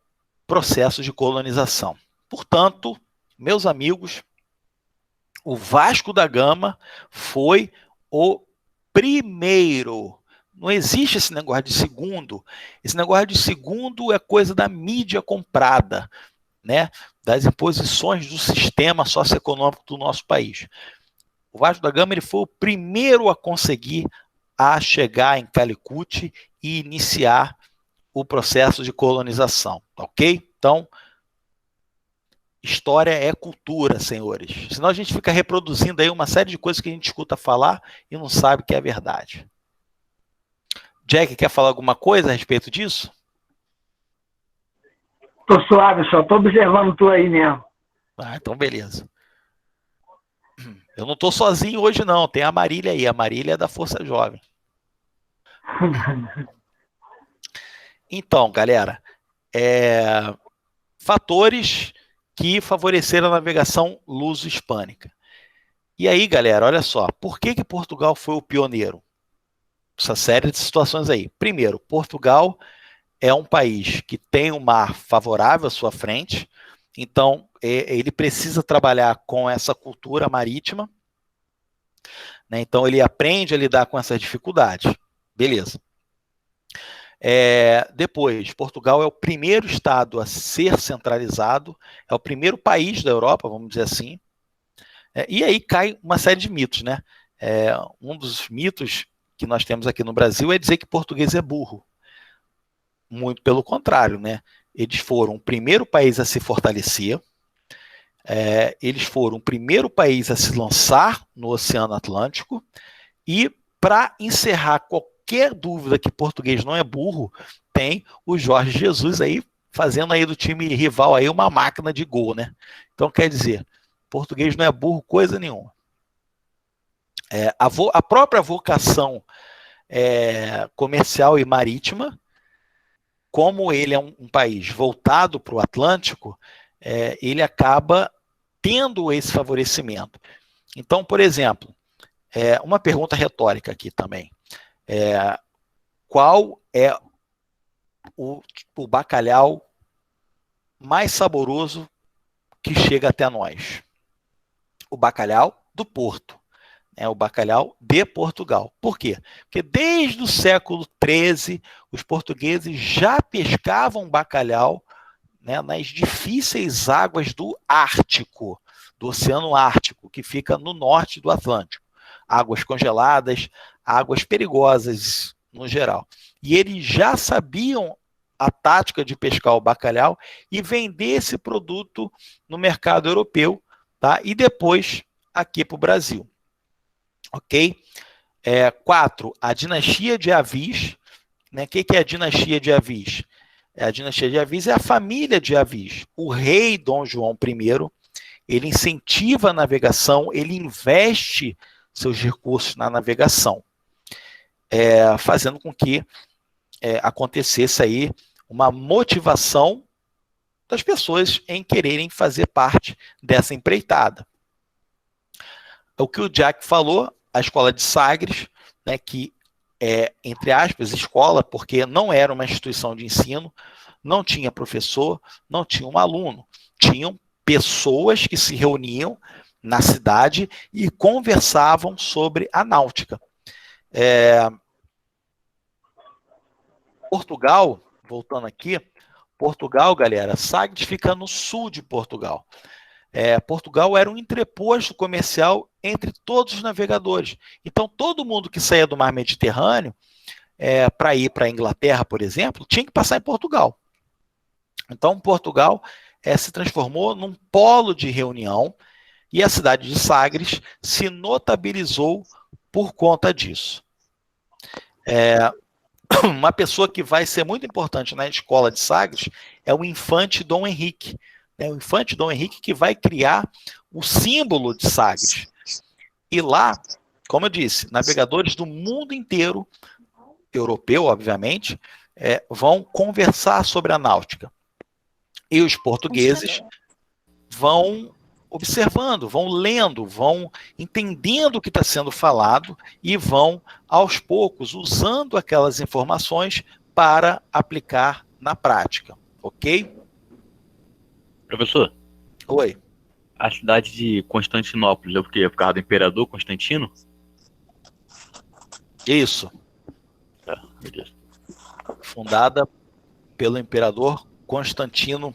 Speaker 1: processo de colonização. Portanto, meus amigos, o Vasco da Gama foi o primeiro. Não existe esse negócio de segundo. Esse negócio de segundo é coisa da mídia comprada, né? Das imposições do sistema socioeconômico do nosso país. O Vasco da Gama ele foi o primeiro a conseguir chegar em Calicut e iniciar o processo de colonização, ok? Então, história é cultura, senhores. Senão a gente fica reproduzindo aí uma série de coisas que a gente escuta falar e não sabe que é verdade. Jack, quer falar alguma coisa a respeito disso?
Speaker 3: Tô suave, só tô observando tu aí mesmo.
Speaker 1: Então beleza. Eu não tô sozinho hoje não, tem a Marília aí, a Marília é da Força Jovem. Então, galera, fatores que favoreceram a navegação luso-hispânica. E aí, galera, olha só, por que Portugal foi o pioneiro? essa série de situações aí. Primeiro, Portugal é um país que tem um mar favorável à sua frente, então ele precisa trabalhar com essa cultura marítima, né? Então ele aprende a lidar com essas dificuldades. Beleza. Depois, Portugal é o primeiro estado a ser centralizado, é o primeiro país da Europa, vamos dizer assim. E aí cai uma série de mitos, né? Um dos mitos que nós temos aqui no Brasil é dizer que português é burro. Muito pelo contrário, né? Eles foram o primeiro país a se fortalecer, eles foram o primeiro país a se lançar no Oceano Atlântico, e para encerrar qualquer dúvida que português não é burro, tem o Jorge Jesus aí fazendo aí do time rival aí uma máquina de gol, né? Então quer dizer, português não é burro coisa nenhuma. A própria vocação comercial e marítima, como ele é um país voltado para o Atlântico, ele acaba tendo esse favorecimento. Então, por exemplo, uma pergunta retórica aqui também. Qual é o bacalhau mais saboroso que chega até nós? O bacalhau do Porto. O bacalhau de Portugal. Por quê? Porque desde o século XIII, os portugueses já pescavam bacalhau, né, nas difíceis águas do Ártico, do Oceano Ártico, que fica no norte do Atlântico. Águas congeladas, águas perigosas no geral. E eles já sabiam a tática de pescar o bacalhau e vender esse produto no mercado europeu, tá? E depois aqui para o Brasil. Ok? 4, a dinastia de Avis. Né? O que é a dinastia de Avis? A dinastia de Avis é a família de Avis. O rei Dom João I, ele incentiva a navegação, ele investe seus recursos na navegação, fazendo com que acontecesse aí uma motivação das pessoas em quererem fazer parte dessa empreitada. O que o Jack falou, a escola de Sagres, né, que entre aspas, escola, porque não era uma instituição de ensino, não tinha professor, não tinha um aluno, tinham pessoas que se reuniam na cidade e conversavam sobre a náutica. Portugal, voltando aqui, Portugal, galera, Sagres fica no sul de Portugal. Portugal era um entreposto comercial entre todos os navegadores. Então, todo mundo que saía do mar Mediterrâneo para ir para a Inglaterra, por exemplo, tinha que passar em Portugal. Então, Portugal se transformou num polo de reunião e a cidade de Sagres se notabilizou por conta disso. Uma pessoa que vai ser muito importante na escola de Sagres é o infante Dom Henrique. O infante Dom Henrique que vai criar o símbolo de Sagres. E lá, como eu disse, navegadores do mundo inteiro, europeu, obviamente, vão conversar sobre a náutica. E os portugueses vão observando, vão lendo, vão entendendo o que está sendo falado e vão, aos poucos, usando aquelas informações para aplicar na prática. Ok?
Speaker 2: Professor?
Speaker 1: Oi.
Speaker 2: A cidade de Constantinopla é o quê? Por causa do imperador Constantino?
Speaker 1: Isso.
Speaker 2: Tá, beleza.
Speaker 1: Fundada pelo imperador Constantino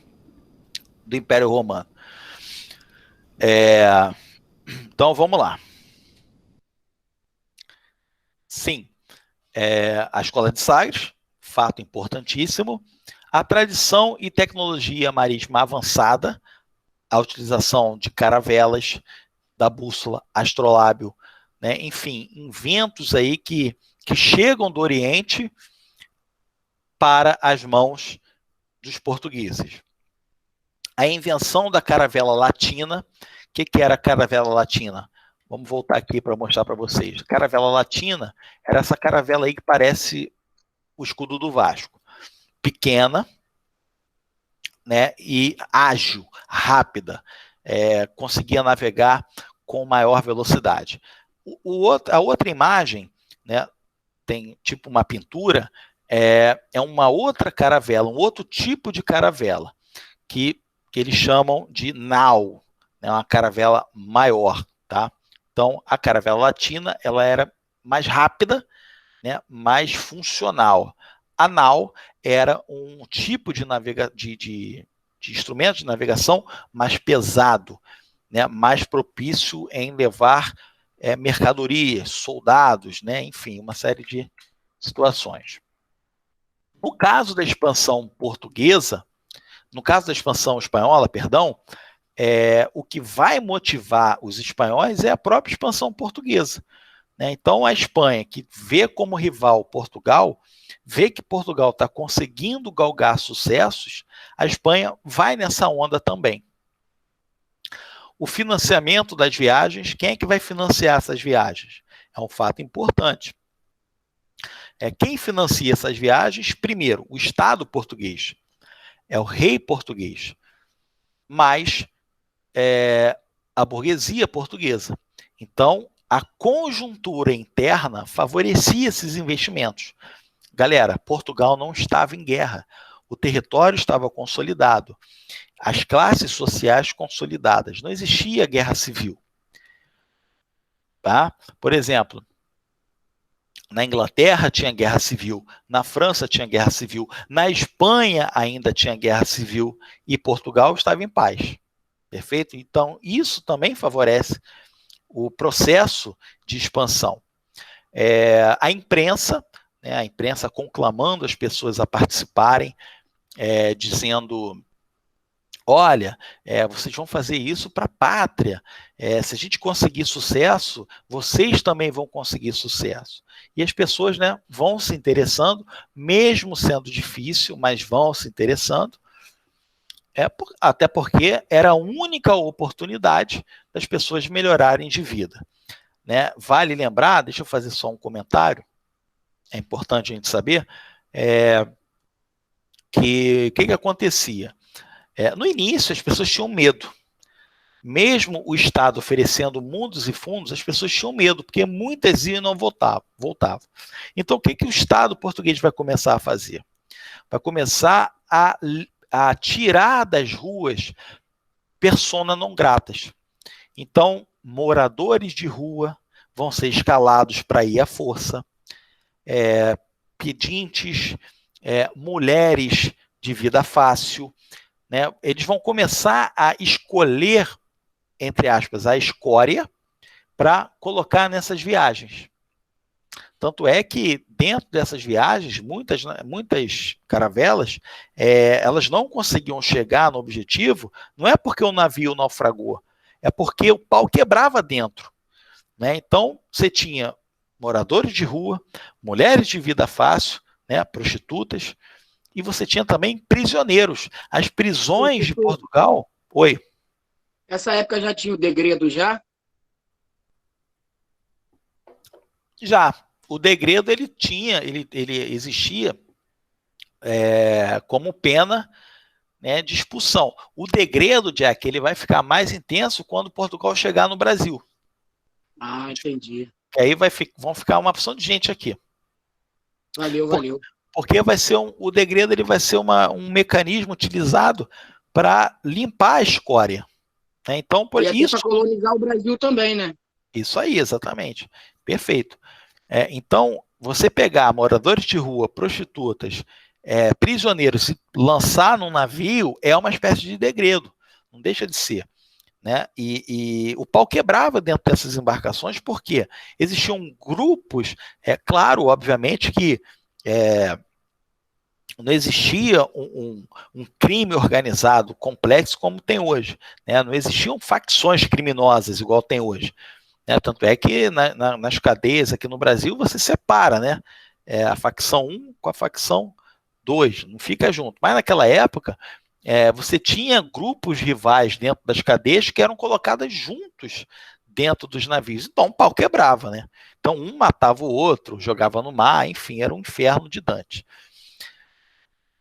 Speaker 1: do Império Romano. Então, vamos lá. Sim, a escola de Sagres, fato importantíssimo. A tradição e tecnologia marítima avançada, a utilização de caravelas, da bússola, astrolábio, né? Enfim, inventos aí que chegam do Oriente para as mãos dos portugueses. A invenção da caravela latina. O que era a caravela latina? Vamos voltar aqui para mostrar para vocês. A caravela latina era essa caravela aí que parece o escudo do Vasco. Pequena, né, e ágil, rápida, conseguia navegar com maior velocidade. A outra imagem, né, tem tipo uma pintura, é uma outra caravela, um outro tipo de caravela, que eles chamam de nau, né, uma caravela maior, tá? Então, a caravela latina, ela era mais rápida, né, mais funcional. A nau era um tipo de instrumento de navegação mais pesado, né, mais propício em levar mercadorias, soldados, né, enfim, uma série de situações. No caso da expansão portuguesa, no caso da expansão espanhola, perdão, o que vai motivar os espanhóis é a própria expansão portuguesa, né? Então, a Espanha, que vê como rival Portugal, vê que Portugal está conseguindo galgar sucessos, a Espanha vai nessa onda também. O financiamento das viagens, quem é que vai financiar essas viagens? É um fato importante. Quem financia essas viagens? Primeiro, o Estado português, é o rei português, mas a burguesia portuguesa. Então, a conjuntura interna favorecia esses investimentos. Galera, Portugal não estava em guerra, o território estava consolidado, as classes sociais consolidadas, não existia guerra civil. Tá? Por exemplo, na Inglaterra tinha guerra civil, na França tinha guerra civil, na Espanha ainda tinha guerra civil e Portugal estava em paz. Perfeito? Então, isso também favorece o processo de expansão. A imprensa conclamando as pessoas a participarem, dizendo: olha, vocês vão fazer isso para a pátria, se a gente conseguir sucesso, vocês também vão conseguir sucesso. E as pessoas, né, vão se interessando, mesmo sendo difícil, mas vão se interessando, até porque era a única oportunidade das pessoas melhorarem de vida. Né? Vale lembrar, deixa eu fazer só um comentário, é importante a gente saber, que acontecia? No início, as pessoas tinham medo. Mesmo o Estado oferecendo mundos e fundos, as pessoas tinham medo, porque muitas iam e não voltavam. Então, o que o Estado português vai começar a fazer? Vai começar a tirar das ruas persona não gratas. Então, moradores de rua vão ser escalados para ir à força, pedintes, mulheres de vida fácil, né? Eles vão começar a escolher, entre aspas, a escória para colocar nessas viagens. Tanto é que dentro dessas viagens, muitas caravelas, elas não conseguiam chegar no objetivo, não é porque o navio naufragou, é porque o pau quebrava dentro. Né? Então, você tinha moradores de rua, mulheres de vida fácil, né, prostitutas, e você tinha também prisioneiros. As prisões de Portugal... Oi.
Speaker 5: Essa época já tinha o degredo já?
Speaker 1: Já. O degredo ele existia como pena, né, de expulsão. O degredo, Jack, ele vai ficar mais intenso quando Portugal chegar no Brasil.
Speaker 5: Ah, entendi.
Speaker 1: E aí vão ficar uma opção de gente aqui.
Speaker 5: Valeu.
Speaker 1: Porque o degredo ele vai ser um mecanismo utilizado para limpar a escória. Né? Então, por isso...
Speaker 5: para colonizar o Brasil também, né?
Speaker 1: Isso aí, exatamente. Perfeito. Então, você pegar moradores de rua, prostitutas, prisioneiros e lançar num navio é uma espécie de degredo. Não deixa de ser. Né? E o pau quebrava dentro dessas embarcações porque existiam grupos, claro, obviamente que não existia um crime organizado complexo como tem hoje, né? Não existiam facções criminosas igual tem hoje, né? Tanto é que nas cadeias aqui no Brasil você separa, né? A facção 1 com a facção 2, não fica junto, mas naquela época você tinha grupos rivais dentro das cadeias que eram colocadas juntos dentro dos navios. Então o pau quebrava, né? Então um matava o outro, jogava no mar, enfim, era um inferno de Dante.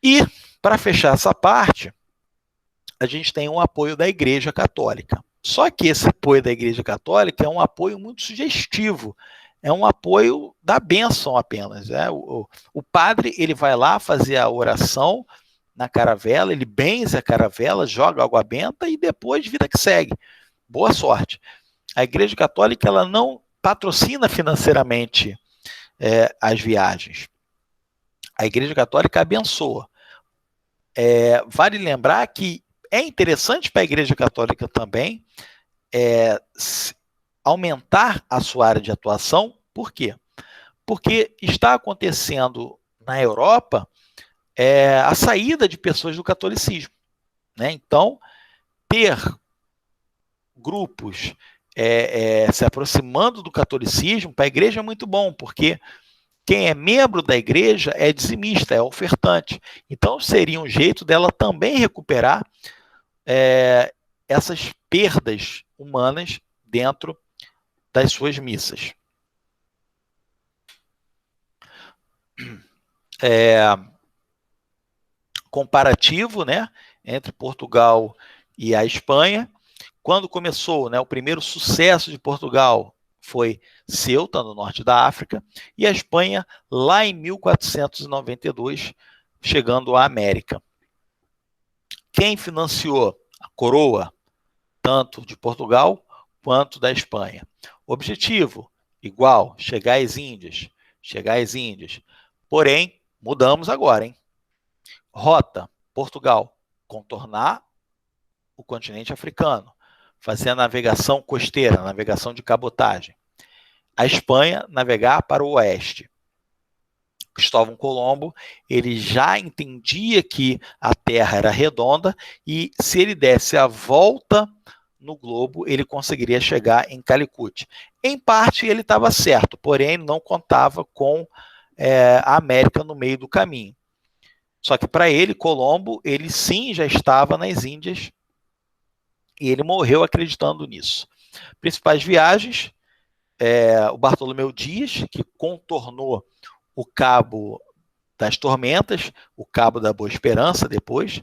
Speaker 1: E, para fechar essa parte, a gente tem um apoio da Igreja Católica. Só que esse apoio da Igreja Católica é um apoio muito sugestivo. é um apoio da bênção apenas. O padre ele vai lá fazer a oração na caravela, ele benze a caravela, joga água benta e depois vida que segue. Boa sorte. A Igreja Católica ela não patrocina financeiramente as viagens. A Igreja Católica abençoa. Vale lembrar que é interessante para a Igreja Católica também aumentar a sua área de atuação. Por quê? Porque está acontecendo na Europa a saída de pessoas do catolicismo, né? Então, ter grupos se aproximando do catolicismo para a igreja é muito bom, porque quem é membro da igreja é dizimista, é ofertante. Então, seria um jeito dela também recuperar essas perdas humanas dentro das suas missas. Comparativo, né, entre Portugal e a Espanha. Quando começou, né, o primeiro sucesso de Portugal foi Ceuta, no norte da África, e a Espanha lá em 1492, chegando à América. Quem financiou a coroa, tanto de Portugal quanto da Espanha? Objetivo, igual, chegar às Índias. Porém, mudamos agora, hein? Rota, Portugal, contornar o continente africano, fazer a navegação costeira, navegação de cabotagem. A Espanha, navegar para o oeste. Cristóvão Colombo, ele já entendia que a Terra era redonda e se ele desse a volta no globo, ele conseguiria chegar em Calicut. Em parte, ele estava certo, porém, não contava com a América no meio do caminho. Só que para ele, Colombo, ele sim já estava nas Índias e ele morreu acreditando nisso. Principais viagens, o Bartolomeu Dias, que contornou o Cabo das Tormentas, o Cabo da Boa Esperança depois,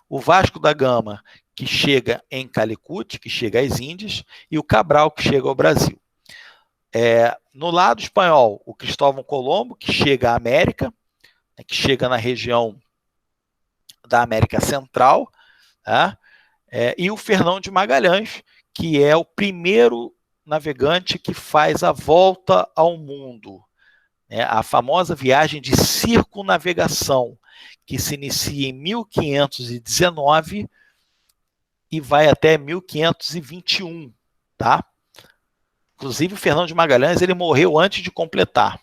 Speaker 1: o Vasco da Gama, que chega em Calicut, que chega às Índias, e o Cabral, que chega ao Brasil. No lado espanhol, o Cristóvão Colombo, que chega à América, que chega na região da América Central, tá? E o Fernão de Magalhães, que é o primeiro navegante que faz a volta ao mundo. A famosa viagem de circunnavegação, que se inicia em 1519 e vai até 1521, tá? Inclusive, o Fernão de Magalhães ele morreu antes de completar.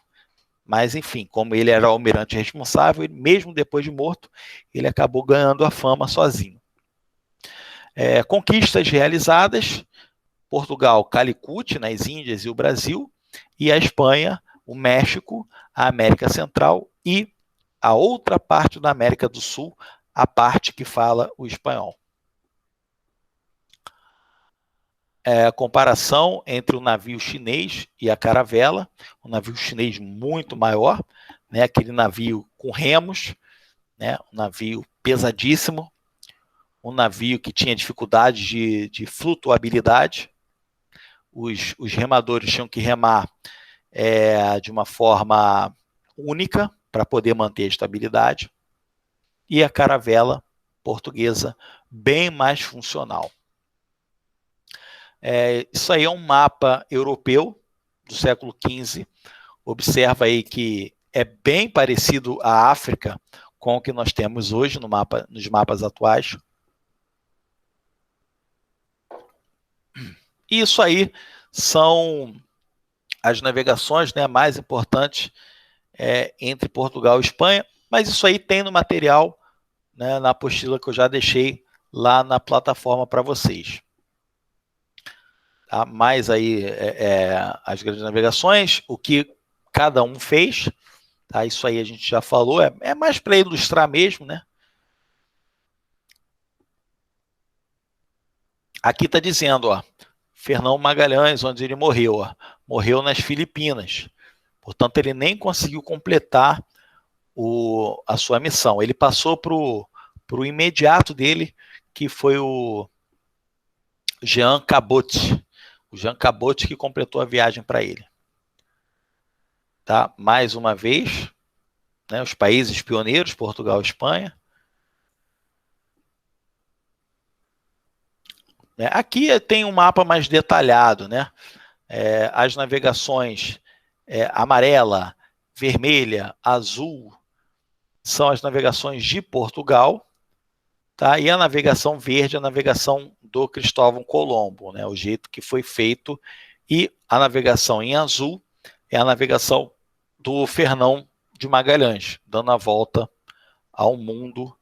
Speaker 1: Mas, enfim, como ele era o almirante responsável, mesmo depois de morto, ele acabou ganhando a fama sozinho. Conquistas realizadas: Portugal, Calicut, nas Índias e o Brasil, e a Espanha, o México, a América Central e a outra parte da América do Sul, a parte que fala o espanhol. Comparação entre o navio chinês e a caravela, um navio chinês muito maior, né, aquele navio com remos, né, um navio pesadíssimo, um navio que tinha dificuldade de flutuabilidade, os remadores tinham que remar de uma forma única para poder manter a estabilidade, e a caravela portuguesa bem mais funcional. Isso aí é um mapa europeu do século XV. Observa aí que é bem parecido à África com o que nós temos hoje nos mapas atuais. E isso aí são as navegações, né, mais importantes entre Portugal e Espanha, mas isso aí tem no material, né, na apostila que eu já deixei lá na plataforma para vocês. Tá? Mais aí as grandes navegações, o que cada um fez, tá? Isso aí a gente já falou, é mais para ilustrar mesmo, né? Aqui está dizendo, ó, Fernão Magalhães, onde ele morreu, ó, morreu nas Filipinas. Portanto, ele nem conseguiu completar a sua missão. Ele passou para o imediato dele, que foi o Jean Cabot. O Jean Cabot que completou a viagem para ele. tá? Mais uma vez, né, os países pioneiros, Portugal e Espanha. Aqui tem um mapa mais detalhado, né? As navegações amarela, vermelha, azul são as navegações de Portugal, tá? E a navegação verde é a navegação do Cristóvão Colombo, né? O jeito que foi feito. E a navegação em azul é a navegação do Fernão de Magalhães, dando a volta ao mundo,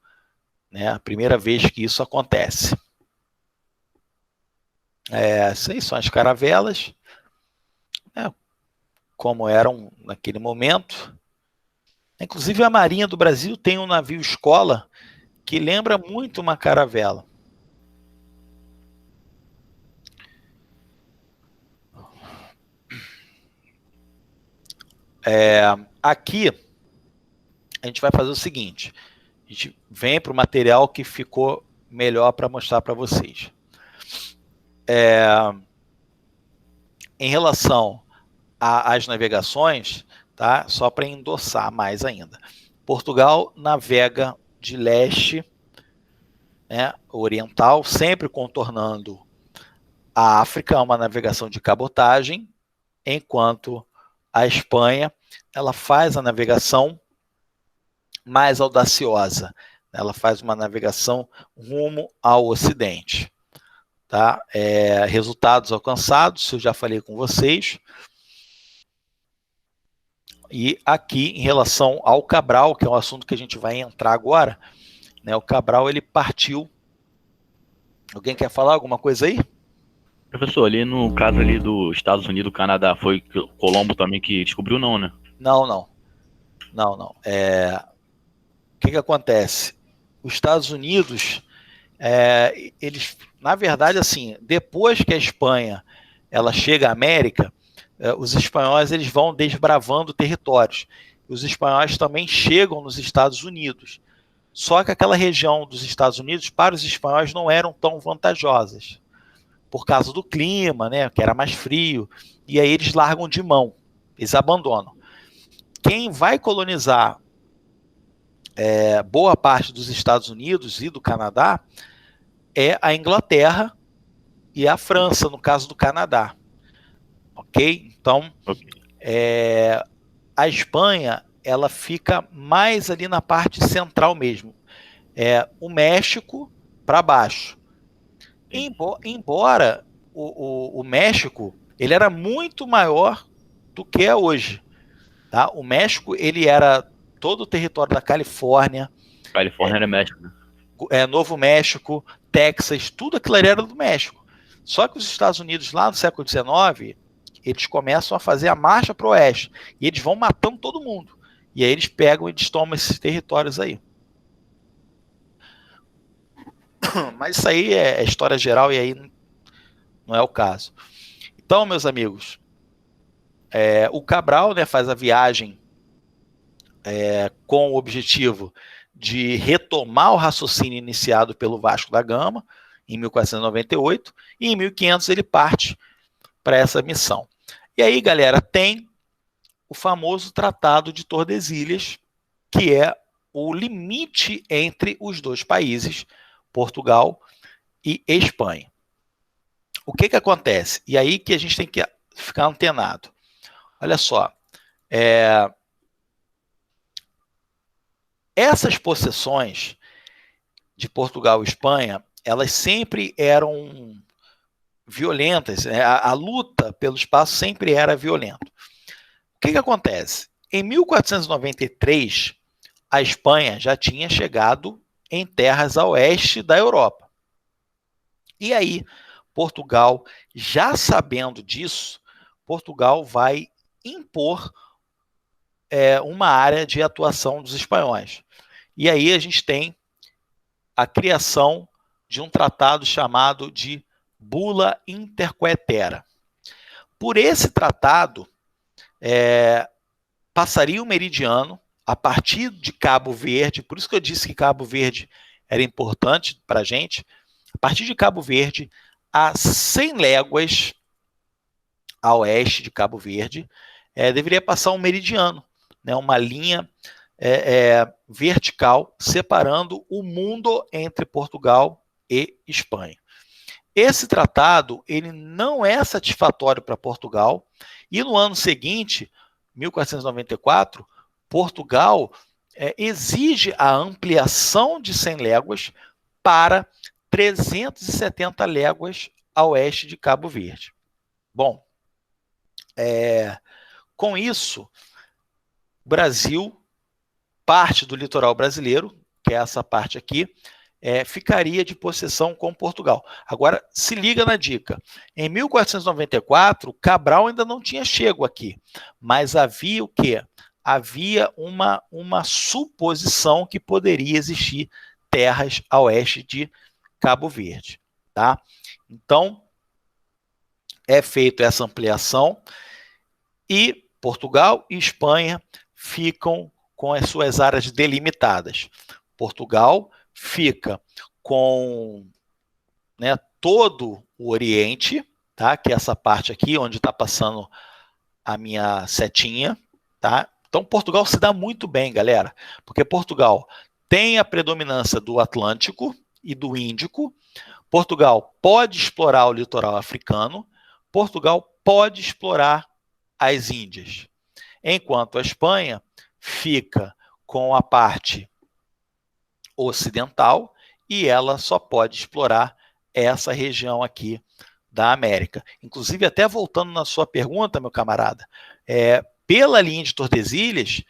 Speaker 1: né? A primeira vez que isso acontece. Essas são as caravelas, né, como eram naquele momento. Inclusive a Marinha do Brasil tem um navio escola que lembra muito uma caravela. Aqui a gente vai fazer o seguinte, a gente vem para o material que ficou melhor para mostrar para vocês. Em relação às navegações, tá? Só para endossar mais ainda. Portugal navega de leste, né, oriental, sempre contornando a África, uma navegação de cabotagem, enquanto a Espanha ela faz a navegação mais audaciosa. Ela faz uma navegação rumo ao Ocidente. Tá? Resultados alcançados, eu já falei com vocês. E aqui, em relação ao Cabral, que é um assunto que a gente vai entrar agora, né, o Cabral ele partiu. Alguém quer falar alguma coisa aí?
Speaker 2: Professor, ali no caso ali dos Estados Unidos, Canadá, foi Colombo também que descobriu, não, né?
Speaker 1: Não. O que acontece? Os Estados Unidos, eles, na verdade, assim, depois que a Espanha ela chega à América, os espanhóis eles vão desbravando territórios. Os espanhóis também chegam nos Estados Unidos. Só que aquela região dos Estados Unidos, para os espanhóis, não eram tão vantajosas, por causa do clima, né, que era mais frio, e aí eles largam de mão, eles abandonam. Quem vai colonizar boa parte dos Estados Unidos e do Canadá é a Inglaterra e a França, no caso do Canadá. Ok? Então, a Espanha ela fica mais ali na parte central mesmo. O México para baixo. Embora o México ele era muito maior do que é hoje. Tá? O México ele era todo o território da Califórnia.
Speaker 2: Califórnia era México, né?
Speaker 1: Novo México, Texas, tudo aquilo ali era do México. Só que os Estados Unidos, lá no século XIX, eles começam a fazer a marcha para o oeste. E eles vão matando todo mundo. E aí eles pegam e eles tomam esses territórios aí. Mas isso aí é história geral e aí não é o caso. Então, meus amigos, o Cabral, né, faz a viagem com o objetivo de retomar o raciocínio iniciado pelo Vasco da Gama em 1498 e em 1500 ele parte para essa missão. E aí, galera, tem o famoso Tratado de Tordesilhas, que é o limite entre os dois países, Portugal e Espanha. O que acontece? E aí que a gente tem que ficar antenado. Olha só, essas possessões de Portugal e Espanha, elas sempre eram violentas, a luta pelo espaço sempre era violenta. O que acontece? Em 1493, a Espanha já tinha chegado em terras a oeste da Europa. E aí, Portugal, já sabendo disso, Portugal vai impor uma área de atuação dos espanhóis. E aí a gente tem a criação de um tratado chamado de Bula Intercoetera. Por esse tratado, passaria o meridiano a partir de Cabo Verde, por isso que eu disse que Cabo Verde era importante para a gente, a partir de Cabo Verde, a 100 léguas a oeste de Cabo Verde, deveria passar um meridiano, né, uma linha vertical separando o mundo entre Portugal e Espanha. Esse tratado ele não é satisfatório para Portugal e no ano seguinte, 1494, Portugal exige a ampliação de 100 léguas para 370 léguas a oeste de Cabo Verde. Bom, com isso, o Brasil, parte do litoral brasileiro, que é essa parte aqui, ficaria de possessão com Portugal. Agora, se liga na dica. Em 1494, Cabral ainda não tinha chego aqui, mas havia o quê? Havia uma suposição que poderia existir terras a oeste de Cabo Verde. Tá? Então, é feita essa ampliação e Portugal e Espanha ficam com as suas áreas delimitadas. Portugal fica com, né, todo o Oriente, tá? Que é essa parte aqui, onde está passando a minha setinha. Tá? Então, Portugal se dá muito bem, galera, porque Portugal tem a predominância do Atlântico e do Índico. Portugal pode explorar o litoral africano. Portugal pode explorar as Índias. Enquanto a Espanha fica com a parte ocidental e ela só pode explorar essa região aqui da América. Inclusive, até voltando na sua pergunta, meu camarada, pela linha de Tordesilhas,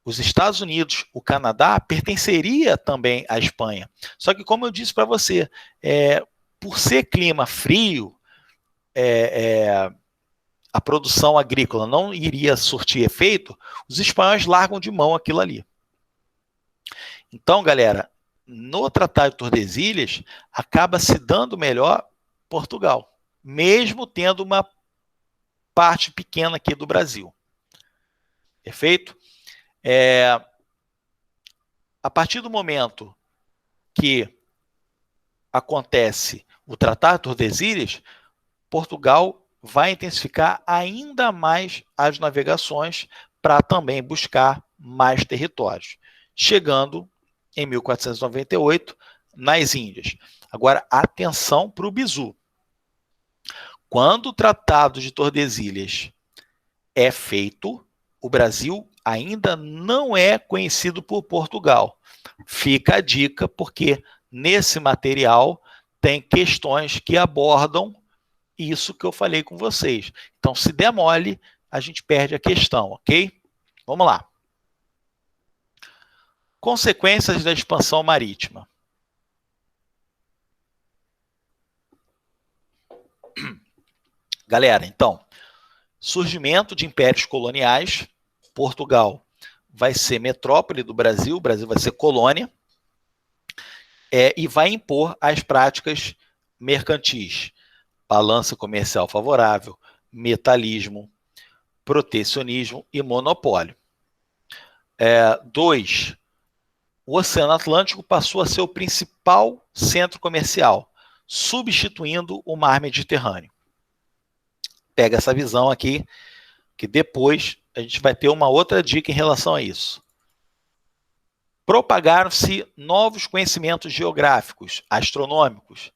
Speaker 1: os Estados Unidos, o Canadá, pertenceria também à Espanha. Só que, como eu disse para você, por ser clima frio, a produção agrícola não iria surtir efeito, os espanhóis largam de mão aquilo ali. Então, galera, no Tratado de Tordesilhas, acaba se dando melhor Portugal, mesmo tendo uma parte pequena aqui do Brasil. Perfeito? A partir do momento que acontece o Tratado de Tordesilhas, Portugal vai intensificar ainda mais as navegações para também buscar mais territórios, chegando em 1498 nas Índias. Agora, atenção para o bizu. Quando o Tratado de Tordesilhas é feito, o Brasil ainda não é conhecido por Portugal. Fica a dica, porque nesse material tem questões que abordam isso que eu falei com vocês. Então, se der mole, a gente perde a questão, ok? Vamos lá. Consequências da expansão marítima. Galera, então, surgimento de impérios coloniais. Portugal vai ser metrópole do Brasil, o Brasil vai ser colônia, e vai impor as práticas mercantis. Balança comercial favorável, metalismo, protecionismo e monopólio. 2. O Oceano Atlântico passou a ser o principal centro comercial, substituindo o Mar Mediterrâneo. Pega essa visão aqui, que depois a gente vai ter uma outra dica em relação a isso. Propagaram-se novos conhecimentos geográficos, astronômicos.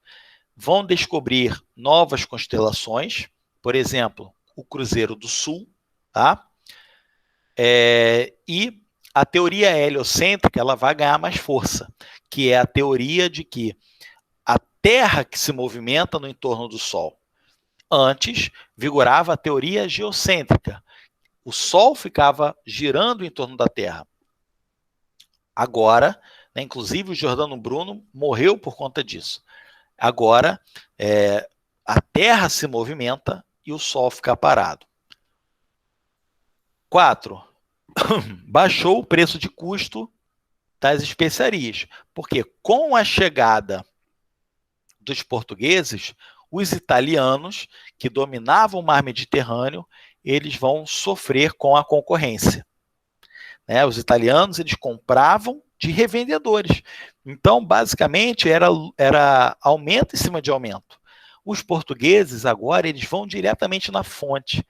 Speaker 1: Vão descobrir novas constelações, por exemplo, o Cruzeiro do Sul, tá? E a teoria heliocêntrica ela vai ganhar mais força, que é a teoria de que a Terra que se movimenta no entorno do Sol. Antes, vigorava a teoria geocêntrica. O Sol ficava girando em torno da Terra. Agora, né, inclusive o Giordano Bruno morreu por conta disso. Agora, a Terra se movimenta e o Sol fica parado. 4. Baixou o preço de custo das especiarias, porque com a chegada dos portugueses, os italianos, que dominavam o mar Mediterrâneo, eles vão sofrer com a concorrência. Né? Os italianos eles compravam de revendedores. Então, basicamente, era aumento em cima de aumento. Os portugueses, agora, eles vão diretamente na fonte.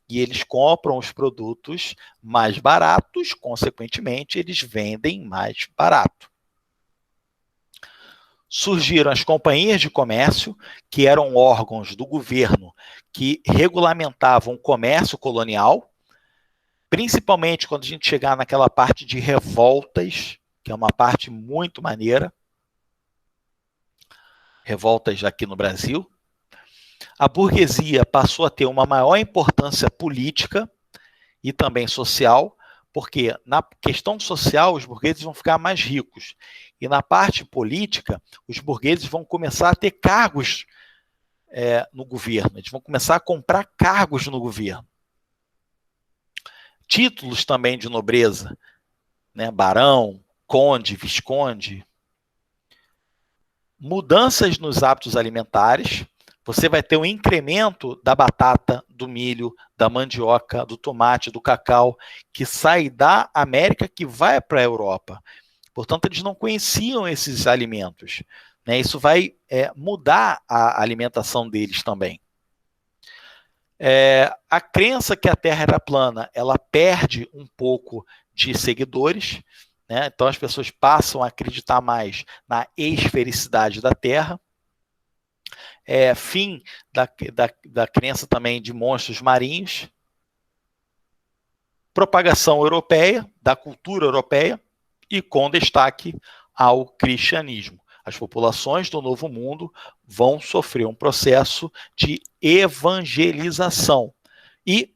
Speaker 1: e eles compram os produtos mais baratos, consequentemente, eles vendem mais barato. Surgiram as companhias de comércio, que eram órgãos do governo que regulamentavam o comércio colonial, principalmente quando a gente chegar naquela parte de revoltas, que é uma parte muito maneira, revoltas aqui no Brasil. A burguesia passou a ter uma maior importância política e também social, porque na questão social os burgueses vão ficar mais ricos, e na parte política os burgueses vão começar a ter cargos no governo, eles vão começar a comprar cargos no governo. Títulos também de nobreza, né? Barão, conde, visconde. Mudanças nos hábitos alimentares. Você vai ter um incremento da batata, do milho, da mandioca, do tomate, do cacau, que sai da América, que vai para a Europa. Portanto, eles não conheciam esses alimentos, né? Isso vai mudar a alimentação deles também. A crença que a Terra era plana, ela perde um pouco de seguidores, né? Então as pessoas passam a acreditar mais na esfericidade da Terra. Fim da crença também de monstros marinhos. Propagação europeia, da cultura europeia, e com destaque ao cristianismo. As populações do Novo Mundo vão sofrer um processo de evangelização. E,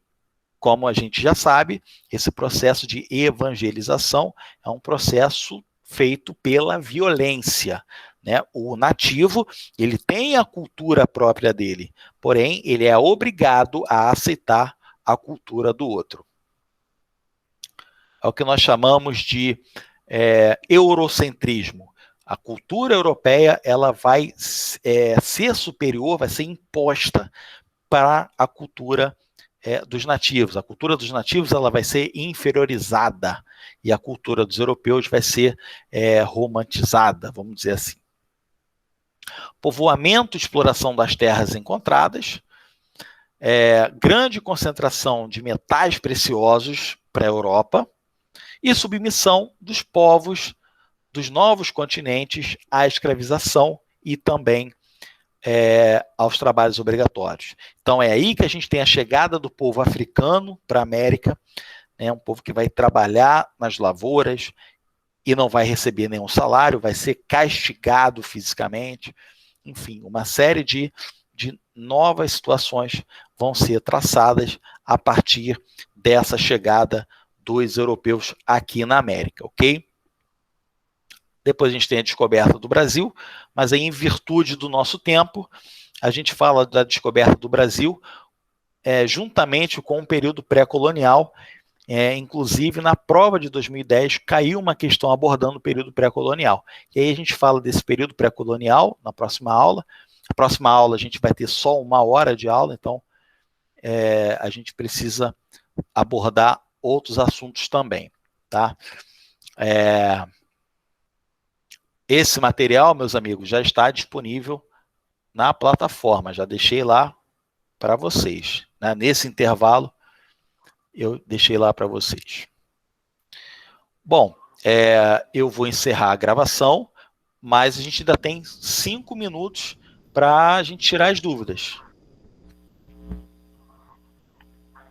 Speaker 1: como a gente já sabe, esse processo de evangelização é um processo feito pela violência, né? O nativo, ele tem a cultura própria dele, porém, ele é obrigado a aceitar a cultura do outro. É o que nós chamamos de eurocentrismo. A cultura europeia, ela vai ser superior, vai ser imposta para a cultura dos nativos. A cultura dos nativos, ela vai ser inferiorizada, e a cultura dos europeus vai ser romantizada, vamos dizer assim. Povoamento e exploração das terras encontradas, grande concentração de metais preciosos para a Europa, e submissão dos povos dos novos continentes à escravização e também aos trabalhos obrigatórios. Então é aí que a gente tem a chegada do povo africano para a América, né, um povo que vai trabalhar nas lavouras e não vai receber nenhum salário, vai ser castigado fisicamente. Enfim, uma série de novas situações vão ser traçadas a partir dessa chegada dos europeus aqui na América, ok? Depois a gente tem a descoberta do Brasil, mas aí, em virtude do nosso tempo, a gente fala da descoberta do Brasil juntamente com o período pré-colonial. Inclusive, na prova de 2010, caiu uma questão abordando o período pré-colonial. E aí a gente fala desse período pré-colonial na próxima aula. Na próxima aula a gente vai ter só 1 hora de aula, então a gente precisa abordar outros assuntos também, tá? Esse material, meus amigos, já está disponível na plataforma, já deixei lá para vocês, né? Nesse intervalo, eu deixei lá para vocês. Bom, eu vou encerrar a gravação, mas a gente ainda tem 5 minutos para a gente tirar as dúvidas.